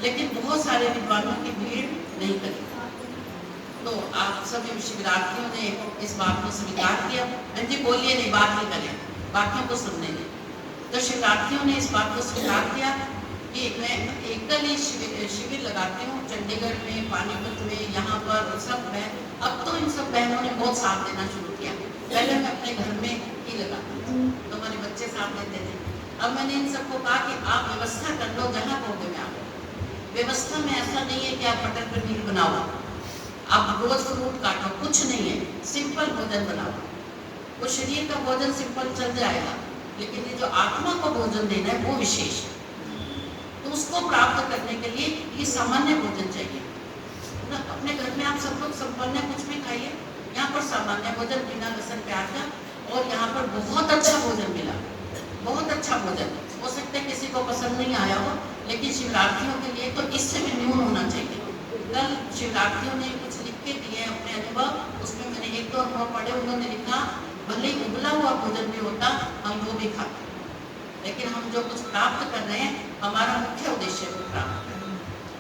लेकिन बहुत सारे विद्वानों की भीड़ नहीं करेगी। तो आप सभी शिविरार्थियों ने इस बात को स्वीकार किया, जी बोलिए नहीं, बात नहीं करें, बाकियों को सुनने दें। तो शिविरार्थियों ने इस बात को स्वीकार किया कि मैं एकल ही शिविर लगाती हूँ, चंडीगढ़ में, पानीपत में, यहाँ पर सब मैं, अब तो इन सब बहनों ने बहुत साथ देना शुरू किया। पहले मैं अपने घर में ही लगाती थी तो हमारे बच्चे साथ देते थे। अब मैंने इन सबको कहा कि आप व्यवस्था कर लो, जहाँ कहोगे मैं आऊँ। व्यवस्था में ऐसा नहीं है कि आप मटर पनीर बनाओ, आप रोज फ्रूट काटो, कुछ नहीं है, सिंपल भोजन बनाओ। वो शरीर का भोजन सिंपल चल जाएगा, लेकिन ये जो आत्मा को भोजन देना है वो विशेष है। तो उसको प्राप्त करने के लिए ये सामान्य भोजन चाहिए ना। अपने घर में आप सब लोग संपन्न कुछ भी खाइए, यहाँ पर सामान्य भोजन बिना लहसुन प्याज का, और यहाँ पर बहुत अच्छा भोजन मिला, बहुत अच्छा भोजन। हो सकता है किसी को पसंद नहीं आया हो, लेकिन शिवरात्रियों के लिए तो इससे भी न्यून होना चाहिए। कल शिवरात्रियों ने कुछ लिख के दिए अपने अनुभव, उसमें मैंने 1-2 अनुभव पढ़े, उन्होंने लिखा भले ही उबला हुआ भोजन भी होता हम वो भी खाते, लेकिन हम जो कुछ प्राप्त कर रहे हैं, हमारा मुख्य उद्देश्य वो प्राप्त करना।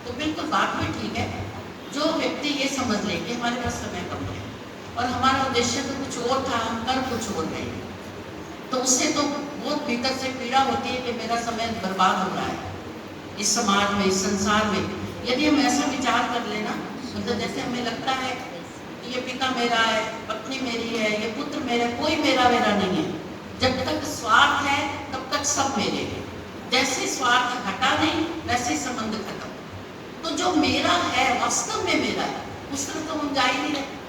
तो बिल्कुल बात भी ठीक है, जो व्यक्ति ये समझ ले कि हमारे पास समय कम है और हमारा उद्देश्य तो कुछ और था, हम कर कुछ और रहे हैं, तो उससे तो बहुत भीतर से पीड़ा होती है कि मेरा समय बर्बाद हो रहा है इस समाज में, इस संसार में। यदि हम ऐसा विचार कर लेना, मतलब जैसे हमें लगता है कि ये पिता मेरा है, पत्नी मेरी है, ये पुत्र मेरा, कोई मेरा नहीं है। जब तक स्वार्थ है तब तक सब मेरे हैं। जैसे स्वार्थ हटा नहीं, वैसे संबंध खत्म। तो जो मेरा है वास्तव में मेरा है, उस तरफ तो हम जा ही नहीं रहे।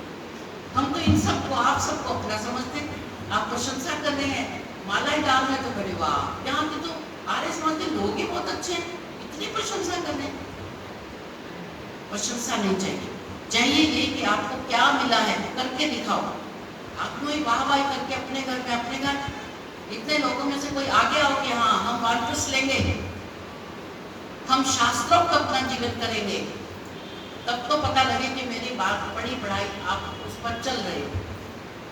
हम तो इन सबको, आप सबको अपना समझते हैं। आप प्रशंसा कर रहे हैं, मालाएं डाल रहे हैं, तो बड़े वाह, यहाँ के तो आर्य समाज के लोग ही बहुत अच्छे हैं, इतनी प्रशंसा कर रहे हैं। प्रशंसा नहीं चाहिए, चाहिए ये कि आपको क्या मिला है करके दिखाओ। आपको ही वाह वाह करके अपने घर इतने लोगों में से कोई आगे आओ कि हाँ हम वापस लेंगे, हम शास्त्रों को अपना जीवन करेंगे, तब तो पता लगे कि मेरी बात पढ़ी पढ़ाई आप उस पर चल रहे हो।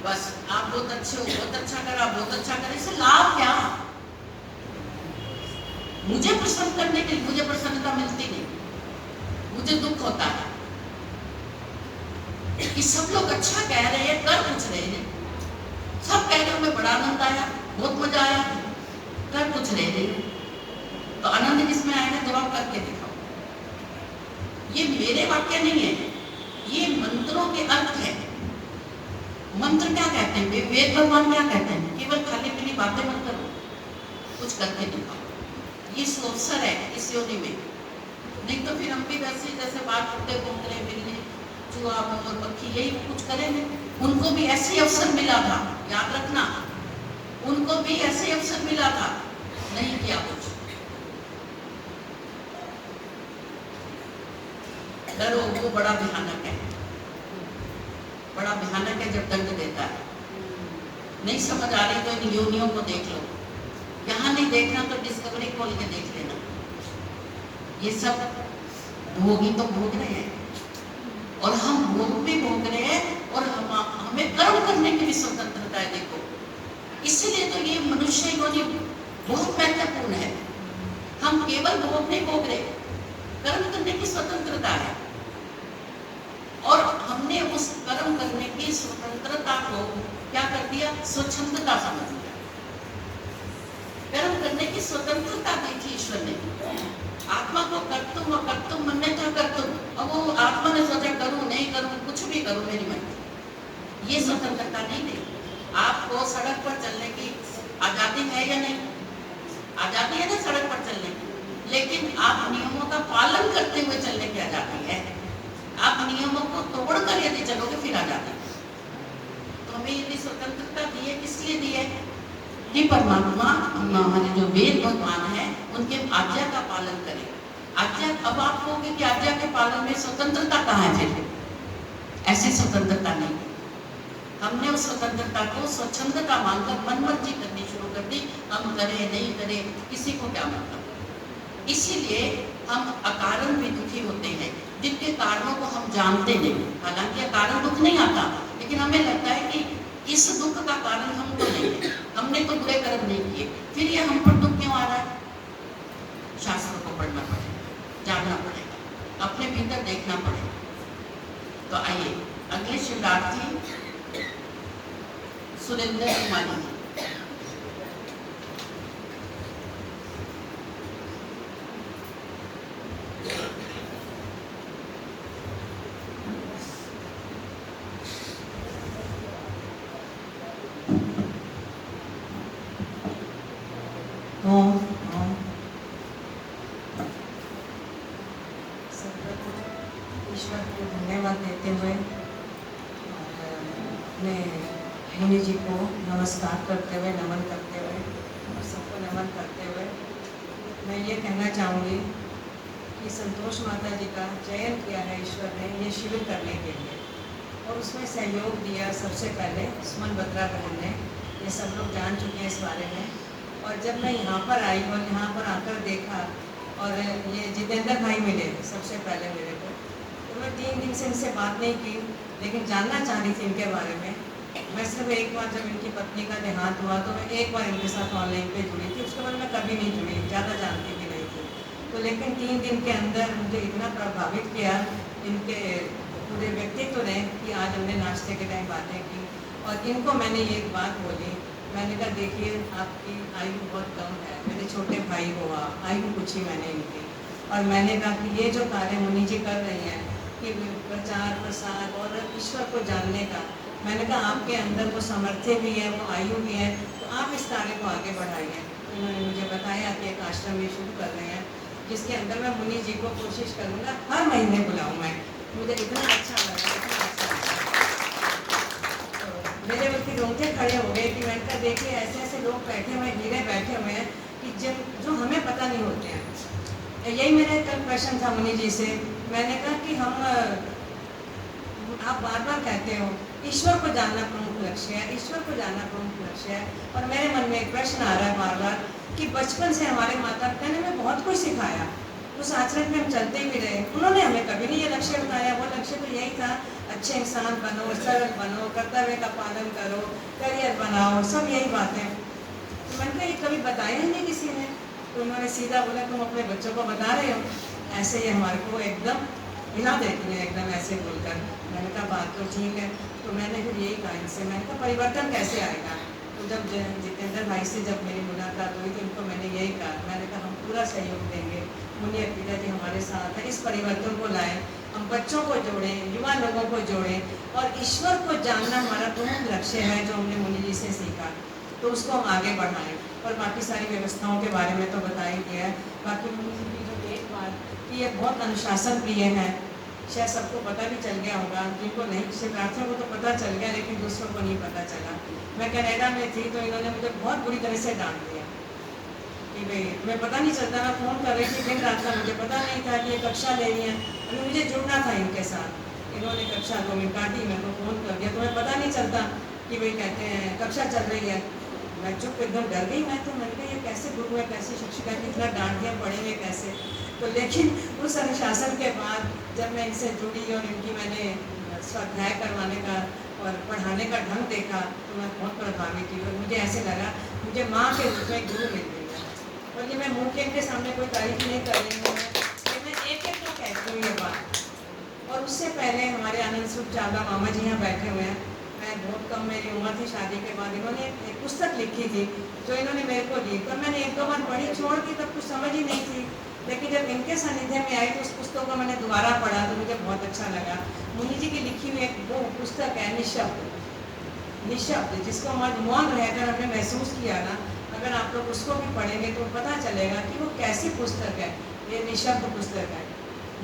बस आप बहुत अच्छे हो, बहुत अच्छा करा, बहुत अच्छा करा, इससे लाभ क्या? मुझे प्रसन्न करने के लिए मुझे प्रसन्नता मिलती नहीं, मुझे दुख होता है कि सब लोग अच्छा कह रहे हैं, कर कुछ रहे हैं। सब कह रहे हमें बड़ा आनंद आया, बहुत मजा आया, कर कुछ रहे हैं। तो आनंद किसमें आएगा? जब आप करके दिखाओ। ये मेरे वाक्य नहीं है, ये मंत्रों के अर्थ है। मंत्र क्या कहते हैं? वेद भगवान क्या कहते हैं? केवल खाली पीली बातें मत करो, कुछ करके दिखाओ। ये अवसर है इस योनि में, नहीं तो फिर हम भी वैसे जैसे बात करते घूमते बिल्ली चूहा मोर मक्खी यही कुछ करेंगे। उनको भी ऐसी अवसर मिला था, याद रखना, उनको भी ऐसे अवसर मिला था, नहीं किया कुछ। डरो वो बड़ा भयानक है, बड़ा भयानक है जब दंड देता है। नहीं समझ आ रही तो इन योनियों को देख लो, यहाँ नहीं देखना तो डिस्कवरी खोल के देख लेना। ये सब भोगी तो भोग रहे हैं, और हम भोग भी भोग रहे हैं, और हमें कर्म करने की भी स्वतंत्रता है। देखो, इसीलिए तो ये मनुष्य योनि बहुत महत्वपूर्ण है। हम केवल भोग नहीं भोग रहे, कर्म करने की स्वतंत्रता है, और हमने उस कर्म करने की स्वतंत्रता को क्या कर दिया, स्वच्छंदता समझ लिया। कर्म करने की स्वतंत्रता दी थी ईश्वर ने आत्मा को। कर्तुम और कर्तुम मन में तो कर्तुम, अब वो आत्मा ने सोचा करूं नहीं करूं, कुछ भी करूं मेरी मर्जी, ये स्वतंत्रता नहीं दी। आपको सड़क पर चलने की आजादी है या नहीं? आजादी है ना सड़क पर चलने की, लेकिन आप नियमों का पालन करते हुए चलने की आजादी है। आप नियमों को तोड़ कर यदि चलोगे फिर आजादी। तो हमें यदि स्वतंत्रता दी है, किस लिए दी है? कि परमात्मा हमारे जो वेद भगवान है उनके आज्ञा का पालन करें। आज्ञा, अब आप कहोगे कि आज्ञा के पालन में स्वतंत्रता कहाँ है? फिर ऐसी स्वतंत्रता नहीं। हमने उस स्वतंत्रता को स्वच्छंदता मानकर मनमर्जी करनी शुरू कर दी। हम करें नहीं करें किसी को क्या मतलब। इसीलिए हम अकारण भी दुखी होते हैं, जिनके कारणों को हम जानते नहीं। हालांकि अकारण दुख नहीं आता, लेकिन हमें लगता है कि इस दुख का कारण हमको नहीं है, हमने तो बुरे कर्म नहीं किए, फिर ये हम पर दुख क्यों आ रहा है? शास्त्रों को पढ़ना पड़ेगा, जानना पड़ेगा, अपने भीतर देखना पड़ेगा। तो आइए अगले शिवरात्रि सुरेंद्र कुमारी। ईश्वर को धन्यवाद देते हुए और अपने मुनि जी को नमस्कार करते हुए, नमन करते हुए और सबको नमन करते हुए मैं ये कहना चाहूँगी कि संतोष माता जी का चयन किया है ईश्वर ने ये शिविर करने के लिए, और उसमें सहयोग दिया सबसे पहले सुमन बत्रा बहन ने। ये सब लोग जान चुके हैं इस बारे में। और जब मैं यहाँ पर आई और यहाँ पर आकर देखा, और ये जितेंद्र भाई मिले सबसे पहले मेरे को, तो मैं 3 दिन से इनसे बात नहीं की, लेकिन जानना चाह रही थी इनके बारे में। मैं सिर्फ एक बार जब इनकी पत्नी का देहांत हुआ तो मैं एक बार इनके साथ ऑनलाइन पे जुड़ी थी, उसके बाद मैं कभी नहीं जुड़ी, ज़्यादा जानती भी नहीं थी। तो लेकिन 3 दिन के अंदर मुझे इतना प्रभावित किया इनके पूरे व्यक्तित्व ने कि आज हमने नाश्ते के टाइम बातें की, और इनको मैंने ये एक बात बोली। मैंने कहा देखिए आपकी आयु बहुत कम है, मेरे छोटे भाई हो आप, आयु पूछी मैंने इनकी, और मैंने कहा कि ये जो कार्य मुनि जी कर रही हैं कि प्रचार प्रसार और ईश्वर को जानने का, मैंने कहा आपके अंदर वो सामर्थ्य भी है, वो आयु भी है, तो आप इस कार्य को आगे बढ़ाइए। उन्होंने मुझे बताया कि एक आश्रम भी शुरू कर रहे हैं, जिसके अंदर मैं मुनि जी को कोशिश करूँगा हर महीने बुलाऊँ। मैं मुझे इतना अच्छा लगा, इतना अच्छा लगा। मेरे वक्त रोंगटे खड़े हो गए कि मैंने कहा देखिए ऐसे ऐसे लोग बैठे हुए, हीरे बैठे हुए हैं कि जो हमें पता नहीं होते हैं। यही मेरा कल क्वेश्चन था मुनि जी से। मैंने कहा कि आप बार बार कहते हो ईश्वर को जानना प्रमुख लक्ष्य है, ईश्वर को जानना प्रमुख लक्ष्य है, और मेरे मन में एक प्रश्न आ रहा है बार बार कि बचपन से हमारे माता पिता ने हमें बहुत कुछ सिखाया, उस आचरण में हम चलते भी रहे, उन्होंने हमें कभी नहीं ये लक्ष्य बताया। वो लक्ष्य तो यही था अच्छे इंसान बनो, सरल बनो, कर्तव्य का पालन करो, करियर बनाओ, सब यही बातें। तो मैंने कहा ये कभी बताया ही नहीं किसी ने। तो उन्होंने सीधा बोला तुम अपने बच्चों को बता रहे हो। ऐसे ही हमारे को एकदम हिला देती है, एकदम ऐसे बोलकर। मैंने कहा बात तो ठीक है। तो मैंने फिर यही कहा इनसे, मैंने कहा परिवर्तन कैसे आएगा। तो जब जितेंद्र भाई से जब मेरी मुलाकात हुई तो इनको मैंने यही कहा, मैंने कहा हम पूरा सहयोग देंगे, मुनि अर्पिता जी हमारे साथ है, इस परिवर्तन को लाएं, हम बच्चों को जोड़ें, युवा लोगों को जोड़ें, और ईश्वर को जानना हमारा प्रमुख लक्ष्य है जो हमने मुनि जी से सीखा, तो उसको हम आगे बढ़ाएं। और बाकी सारी व्यवस्थाओं के बारे में तो बता ही दिया है। बाकी मुनि जी की जो एक बात कि ये बहुत अनुशासन प्रिय है, शायद सबको पता भी चल गया होगा, जिनको नहीं, शिवरात्रियों को तो पता चल गया लेकिन दूसरों को नहीं पता चला। मैं कनाडा में थी तो इन्होंने मुझे बहुत बुरी तरह से डांट दिया कि भाई मैं पता नहीं चलता, मैं फ़ोन कर रही थी दिन रात का, मुझे पता नहीं था कि ये कक्षा ले रही हैं, अभी मुझे जुड़ना था इनके साथ। इन्होंने कक्षा 2 मिनट काटी, मेरे को फ़ोन कर दिया, तो मैं पता नहीं चलता कि भाई कहते हैं कक्षा चल रही है। मैं चुप एकदम डर गई, मैंने कहा ये कैसे गुरु है, कैसी शिक्षिका की इतना डांट दिया, पढ़ेंगे कैसे। तो लेकिन उस अनुशासन के बाद जब मैं इनसे जुड़ी और इनकी मैंने स्वाध्याय करवाने का और पढ़ाने का ढंग देखा तो मैं बहुत प्रभावित हुई और मुझे ऐसे लगा मुझे माँ के रूप में गुरु मिल गई है। और ये मैं मुँह के इनके सामने कोई तारीफ नहीं कर रही हूँ, मैं एक एक को कहती हूँ ये बात। और उससे पहले हमारे आनंद स्वरूप चावला मामा जी यहाँ बैठे हुए हैं। मैं बहुत कम मेरी उम्र थी शादी के बाद, इन्होंने एक पुस्तक लिखी थी जो इन्होंने मेरे को दी, पर मैंने 1-2 बार पढ़ी, छोड़ दी, तब कुछ समझ ही नहीं थी। लेकिन जब इनके सानिध्य में आई तो उस पुस्तक को मैंने दोबारा पढ़ा तो मुझे बहुत अच्छा लगा। मुनि जी की लिखी हुई एक वो पुस्तक है निःशब्द, जिसको मौन रहकर हमने महसूस किया ना, अगर आप लोग उसको भी पढ़ेंगे तो पता चलेगा कि वो कैसी पुस्तक है। ये निःशब्द पुस्तक है।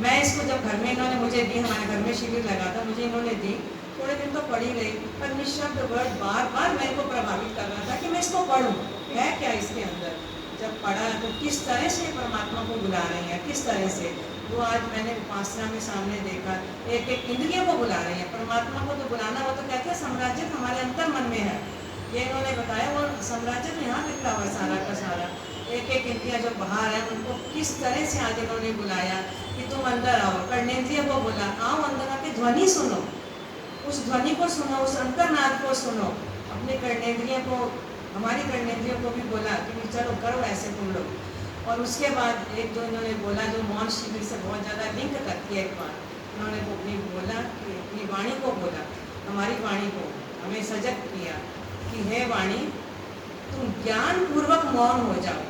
मैं इसको जब घर में इन्होंने मुझे दी, हमारे घर में शिविर लगा था, मुझे इन्होंने दी, थोड़े दिन तो पढ़ी रही, पर निःशब्द वर्ड बार बार मेरे को प्रभावित कर रहा था कि मैं इसको पढ़ूं, है क्या इसके अंदर। जब पढ़ा तो किस तरह से परमात्मा को बुला रही है, किस तरह से वो आज मैंने उपासना में सामने देखा, एक एक इंद्रियों को बुला रही है। परमात्मा को तो बुलाना, वो तो कहते हैं साम्राज्य हमारे अंतर मन में है, ये इन्होंने बताया, वो साम्राज्य यहाँ लिखा हुआ सारा का सारा। एक एक इंद्रिया जो बाहर है उनको किस तरह से आज इन्होंने बुलाया कि तुम अंदर आओ। कर्णेंद्रिय को बोला आओ अंदर आके ध्वनि सुनो, उस ध्वनि को सुनो, उस अंतर्नाद को सुनो। अपने कर्णेंद्रिय को, हमारी कर्णेंद्रियों को भी बोला कि चलो करो ऐसे तुम लोग। और उसके बाद एक दो इन्होंने बोला जो मौन शिविर से बहुत ज़्यादा लिंक करती है। एक बात उन्होंने अपनी बोला कि अपनी वाणी को बोला, हमारी वाणी को हमें सजग किया कि हे वाणी तुम ज्ञान पूर्वक मौन हो जाओ।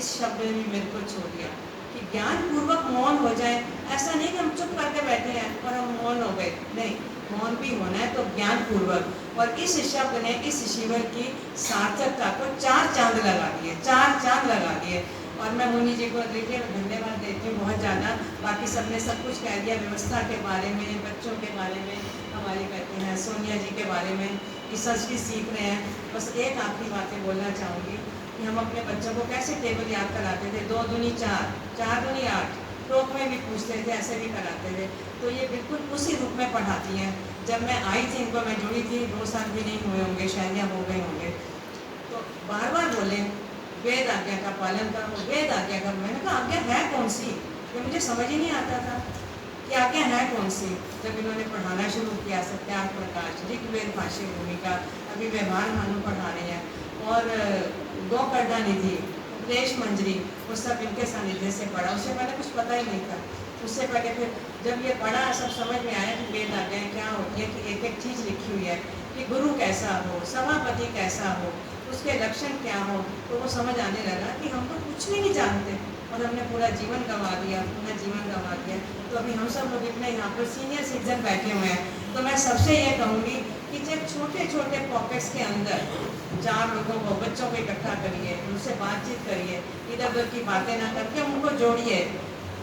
इस शब्द ने मेरे को छोड़ दिया कि ज्ञान पूर्वक मौन हो जाए। ऐसा नहीं कि हम चुप करके बैठे हैं और हम मौन हो गए, नहीं, मौन भी होना है तो ज्ञान पूर्वक। और इस शब्द ने इस शिविर की सार्थकता को 4 चांद लगा दिए, 4 चांद लगा दिए। और मैं मुनि जी को देखिए धन्यवाद देती हूँ बहुत ज़्यादा। बाकी सबने सब कुछ कह दिया, व्यवस्था के बारे में, बच्चों के बारे में, हमारी कहते हैं सोनिया जी के बारे में कि संस्कृत सीख रहे हैं। बस एक आखिरी बातें बोलना चाहूँगी कि हम अपने बच्चों को कैसे टेबल याद कराते थे, 2 दूनी 4, 4 दूनी 8, टोक में भी पूछते थे, ऐसे भी कराते थे। तो ये बिल्कुल उसी रूप में पढ़ाती हैं। जब मैं आई थी इनको, मैं जुड़ी थी, 2 साल भी नहीं हुए होंगे, शायद या हो गए होंगे, तो बार बार बोले वेद आज्ञा का पालन करो, वेद आज्ञा का। मैंने कहा आज्ञा है कौन सी, ये मुझे समझ ही नहीं आता था कि आज्ञा है कौन सी। जब इन्होंने पढ़ाना शुरू किया सत्यार्थ प्रकाश, ऋग्वेद भाष्य भूमिका, अभी व्यवहार भानु पढ़ा रहे हैं, और गोकर्णा निधि, उपदेश मंजरी, वो सब इनके सानिध्य से पढ़ा। उससे पहले कुछ पता ही नहीं था। उससे पहले फिर जब ये पढ़ा सब समझ में आया कि वेद आज्ञा क्या होती है, कि एक एक चीज़ लिखी हुई है कि गुरु कैसा हो, सभापति कैसा हो, उसके लक्षण क्या हो। तो वो समझ आने लगा कि हम तो कुछ भी नहीं जानते और हमने पूरा जीवन गंवा दिया, पूरा जीवन गंवा दिया। तो अभी हम सब लोग इतने यहाँ पर सीनियर सिटीजन बैठे हुए हैं, तो मैं सबसे ये कहूँगी कि जब छोटे छोटे पॉकेट्स के अंदर 4 लोगों को, बच्चों को इकट्ठा करिए, उनसे बातचीत करिए, इधर उधर की बातें ना करके उनको जोड़िए,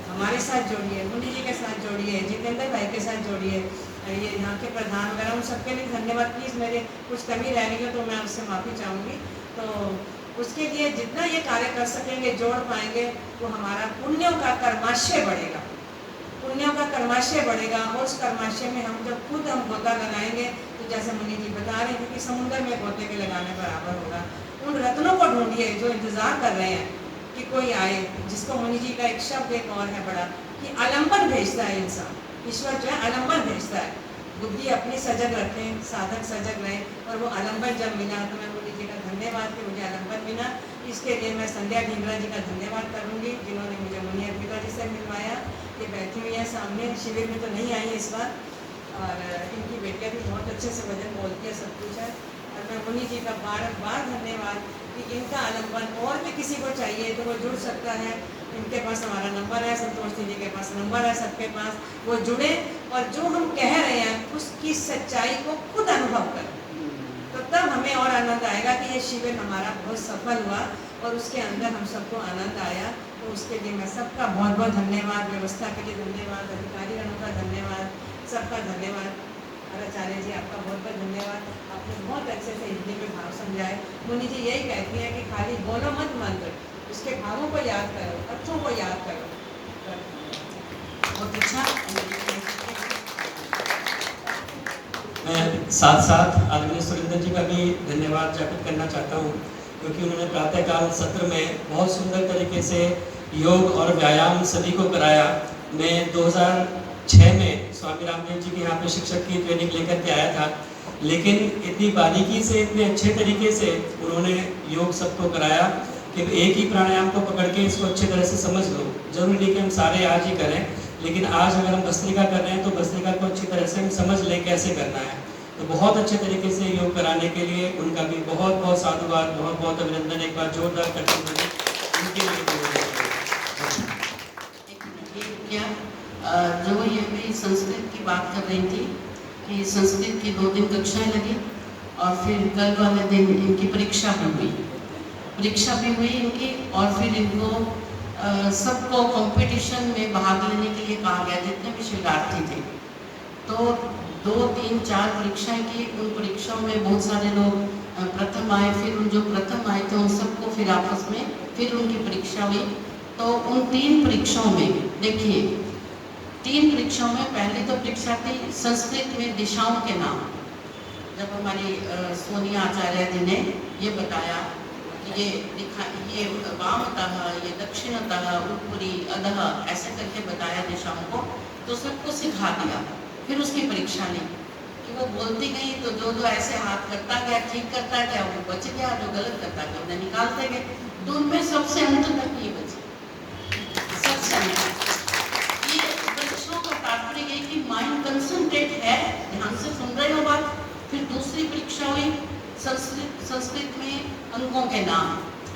हमारे साथ जोड़िए, मुनि जी के साथ जोड़िए, जितेंद्र भाई के साथ जोड़िए, ये यहाँ के प्रधान वगैरह, उन सबके लिए धन्यवाद। प्लीज़ मेरे कुछ कमी रह गई हो तो मैं उससे माफ़ी चाहूँगी। तो उसके लिए जितना ये कार्य कर सकेंगे, जोड़ पाएंगे, वो हमारा पुण्यों का कर्माशय बढ़ेगा, पुण्यों का कर्माशय बढ़ेगा। और उस कर्माशय में हम जब खुद हम गोता लगाएंगे तो जैसे मुनि जी बता रहे हैं कि समुद्र में गोते के लगाने बराबर होगा। उन रत्नों को ढूंढिए जो इंतज़ार कर रहे हैं कि कोई आए, जिसको मुनि जी का एक शब्द एक और है बड़ा कि आलम्बन भेजता है इंसान। ईश्वर जो है आलम्बन भेजता है। बुद्धि अपनी सजग रखें, साधक सजग रहे, और वो आलम्बन जब मिला तो मैं मुनि जी का धन्यवाद कि मुझे आलम्बन मिला। इसके लिए मैं संध्या ढींगरा जी का धन्यवाद करूँगी जिन्होंने मुझे मुनि अर्पिता जी से मिलवाया। ये बैठी हुई है सामने, शिविर में तो नहीं आई है इस बार, और इनकी बेटियाँ भी बहुत अच्छे से भजन बोलती है, सब कुछ है। और मैं मुनि जी का बार धन्यवाद कि इनका आलम्बन और भी किसी को चाहिए तो वो जुड़ सकता है। इनके पास हमारा नंबर है, संतोष दीदी के पास नंबर है, सबके पास, वो जुड़े और जो हम कह रहे हैं उसकी सच्चाई को खुद अनुभव करें, तो तब हमें और आनंद आएगा कि ये शिविर हमारा बहुत सफल हुआ और उसके अंदर हम सबको आनंद आया। तो उसके लिए मैं सबका बहुत बहुत धन्यवाद, व्यवस्था के लिए धन्यवाद, अधिकारीगणों का धन्यवाद, सबका धन्यवाद। आचार्य जी आपका बहुत बहुत धन्यवाद, आपने बहुत अच्छे से हिंदी में भाव समझाए। मुनि जी यही कहती हैं कि खाली बोलो मत मंत्र, उसके भावों को याद करो, अर्थों को याद करो। बहुत अच्छा। मैं साथ साथ आदरणीय सुरेंद्र जी का भी धन्यवाद ज्ञापित करना चाहता हूँ, क्योंकि उन्होंने प्रातःकाल सत्र में बहुत सुंदर तरीके से योग और व्यायाम सभी को कराया। मैं 2006 में स्वामी रामदेव जी के यहाँ पे शिक्षक की ट्रेनिंग लेकर के आया था, लेकिन इतनी बारीकी से, इतने अच्छे तरीके से उन्होंने योग सबको कराया कि एक ही प्राणायाम को पकड़ के इसको अच्छी तरह से समझ लो। जरूरी नहीं कि हम सारे आज ही करें, लेकिन आज अगर हम भस्त्रिका कर रहे हैं तो भस्त्रिका को अच्छी तरह से हम समझ लें कैसे करना है। तो बहुत अच्छे तरीके से योग कराने के लिए उनका भी बहुत बहुत साधुवाद, बहुत बहुत अभिनंदन। एक बार जोरदार करते हुए उनके लिए जो ये भी संस्कृत की बात कर रही थी कि संस्कृत की 2 दिन कक्षाएं लगी और फिर कल वाले दिन इनकी परीक्षा भी हुई इनकी, और फिर इनको सबको कंपटीशन में भाग लेने के लिए कहा गया जितने भी शिक्षार्थी थे। तो 2, 3, 4 परीक्षाएं की। उन परीक्षाओं में बहुत सारे लोग प्रथम आए, फिर उन जो प्रथम आए थे उन सबको फिर आपस में फिर उनकी परीक्षा हुई। तो उन 3 परीक्षाओं में देखिए, 3 परीक्षाओं में पहली तो परीक्षा थी संस्कृत में दिशाओं के नाम। जब हमारी सोनिया आचार्य जी ने ये बताया कि ये वामतः, ये दक्षिणतः, ऊपरी, अधः ऐसे करके बताया दिशाओं को, तो सबको सिखा दिया। फिर उसकी परीक्षा ली कि वो बोलती गई, तो जो ऐसे हाथ करता गया, ठीक करता गया वो बच गया, जो गलत करता गया उन्हें निकालते गए। तो उनमें सबसे अंत तक ये बचे, सबसे अंत। ये परीक्षाओं का तात्पर्य है कि माइंड कंसंट्रेट है, ध्यान से सुन रहे हो बात। फिर दूसरी परीक्षा हुई संस्कृत में अंगों के नाम,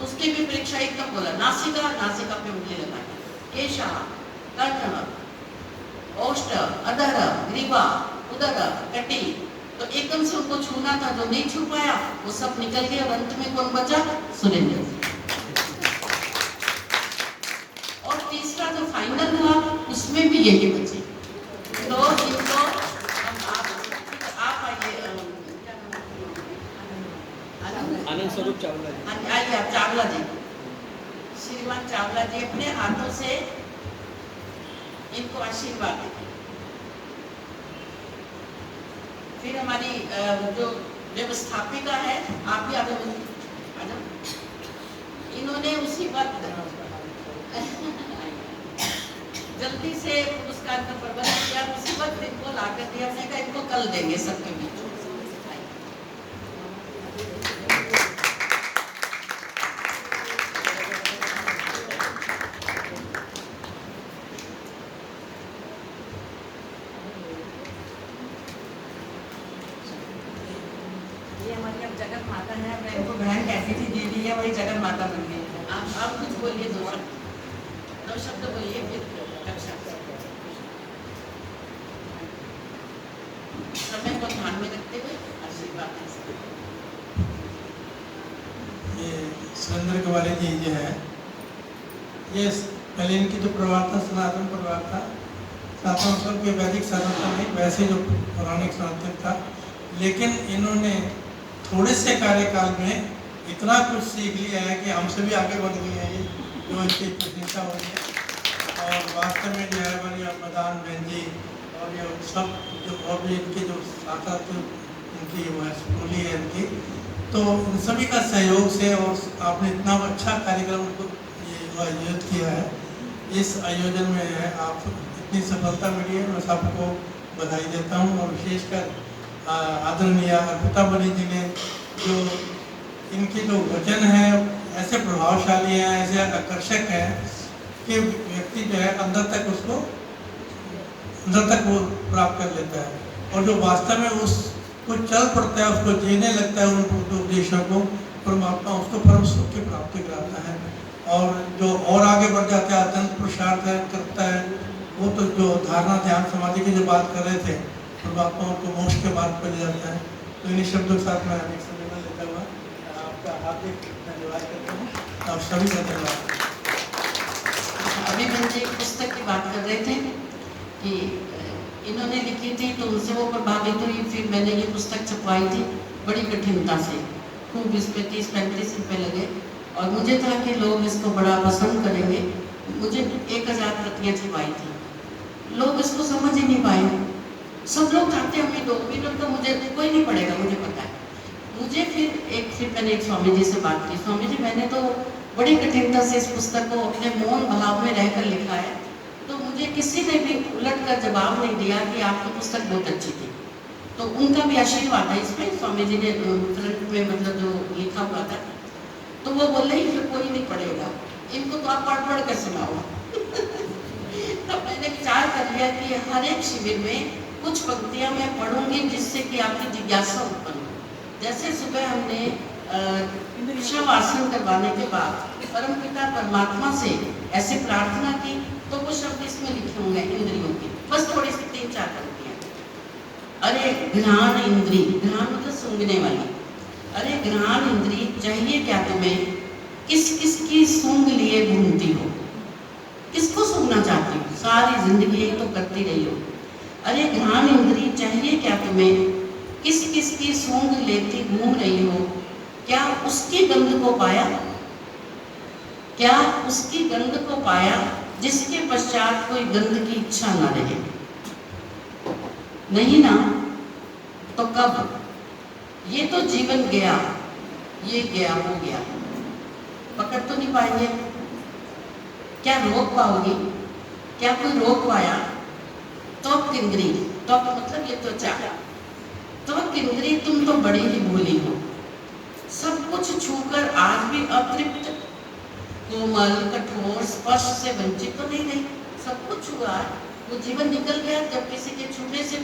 उसकी भी परीक्षा एकदम बोला, नासिका पे उंगली लगाई, केशः, कर्णः, ओष्ठ, अधर, ग्रीवा, उदर, कटी। तो एकदम से उनको छूना था, जो नहीं छू पाया वो सब निकल गया। अंत में कौन बचा? सुरेंद्र। और तीसरा जो फाइनल हुआ उसमें भी यही बचे। तो इनको आप आइए, आनंद स्वरूप चावला जी, आइए आप चावला जी, श्रीमान चावला जी अपने हाथों से इनको आशीर्वाद देंगे। फिर हमारी जो व्यवस्थापिका है, आप भी आगे इन्होंने उसी वक्त जल्दी से पुरस्कार का प्रबंध किया, उसी वक्त इनको लाकर दिया। मैंने कहा इनको कल देंगे सबके बीच। जगत माता है, मैं इनको बहन कहती थी, दीदी है, वही जगत माता बन गई है। आप कुछ बोलिए, 2 शब्द बोलिए, फिर कक्षा समय को ध्यान में रखते हुए आशीर्वाद। ये सुरेंद्र कुमारी जी जो है, ये पहले इनकी जो परिवार था सनातन परिवार था, सनातन के वैदिक सनातन नहीं, वैसे जो पौराणिक सनातन था। लेकिन इन्होंने थोड़े से कार्यकाल में इतना कुछ सीख लिया है कि हमसे भी आगे बढ़ गई है ये, जो इनकी प्रशंसा हो रही है। और वास्तव में जो है हमारी मदान बहन जी और ये सब जो और भी इनके जो साथ इनकी वो है स्कूली है इनकी, तो इन सभी का सहयोग से और आपने इतना अच्छा कार्यक्रम को ये आयोजित किया है। इस आयोजन में है आप इतनी सफलता मिली है, मैं सबको बधाई देता हूँ। और विशेषकर आदरणीय अर्पिता बनी जी ने, जो इनके जो वचन है ऐसे प्रभावशाली हैं, ऐसे आकर्षक हैं कि व्यक्ति जो है अंदर तक उसको अंदर तक वो प्राप्त कर लेता है, और जो वास्तव में उसको चल पड़ता है, उसको जीने लगता है उन उपदेशों को, परमात्मा उसको परम सुख की प्राप्ति कराता है। और जो और आगे बढ़ जाता है, अत्यंत पुरुषार्थ करता है, वो तो जो धारणा ध्यान समाधि की जो बात कर रहे थे, परमात्मा उनको मोक्ष के मार्ग पर ले जाता है। तो इन्हीं शब्दों के साथ मैं अनेक समय लेता हुआ आपका हार्दिक धन्यवाद करता हूँ। आप सभी का धन्यवाद। अभी बहन जी एक पुस्तक की बात कर रहे थे कि इन्होंने लिखी थी तो उनसे वो प्रभावित हुई, फिर मैंने ये पुस्तक छपवाई थी बड़ी कठिनता से, खूब इस पे 30-35 रुपये लगे और मुझे था कि लोग इसको बड़ा पसंद करेंगे। मुझे 1000 प्रतियाँ छपवाई थी, लोग इसको समझ ही नहीं पाए। सब लोग चाहते हमें 2 मिनट तो मुझे कोई नहीं पड़ेगा, मुझे पता है। मुझे फिर मैंने एक स्वामी जी से बात की, स्वामी जी मैंने तो बड़ी कठिनता से इस पुस्तक को अपने मौन भाव में रहकर लिखा है, तो मुझे किसी ने भी उलट कर जवाब नहीं दिया कि आपकी पुस्तक बहुत अच्छी थी। तो उनका भी आशीर्वाद है इसमें, स्वामी जी ने फ्रंट में मतलब जो लिखा हुआ था, तो वो बोले ही फिर कोई नहीं पढ़ेगा, इनको तो आप पढ़ कर सुनाओ। तो मैंने विचार कर लिया कि हर एक शिविर में कुछ पंक्तियां मैं पढ़ूंगी जिससे कि आपकी जिज्ञासा उत्पन्न हो। जैसे सुबह हमने शवासन करवाने के बाद परमपिता परमात्मा से ऐसे प्रार्थना की, तो वो शब्द इसमें लिखे होंगे इंद्रियों के, बस थोड़ी सी 3-4 पंक्तियां। अरे घ्राण इंद्री, घ्राण मतलब सूंघने वाली, अरे घ्राण इंद्री चाहिए क्या तुम्हें, किस किस की सूंघ लिए घूमती हो, किसको सूंघना चाहती हो, सारी जिंदगी यही तो करती रही हो। अरे घ्राण इंद्री चाहिए क्या तुम्हें, किस किस की सूंघ लेती घूम रही हो, क्या उसकी गंध को पाया, क्या उसकी गंध को पाया जिसके पश्चात कोई गंध की इच्छा न रहे। नहीं ना, तो कब, ये तो जीवन गया, ये गया हो गया, पकड़ तो नहीं पाएंगे, क्या रोक पाओगी, क्या कोई रोक पाया। त्वक इंद्री, त्वक मतलब ये त्वचा, त्वक इंद्री तुम तो बड़ी ही भूली हो, सब कुछ छूकर आज भी अतृप्त, कोमल कठोर स्पर्श से वंचित तो नहीं रही, सब कुछ हुआ, वो जीवन निकल गया जब किसी के छूने से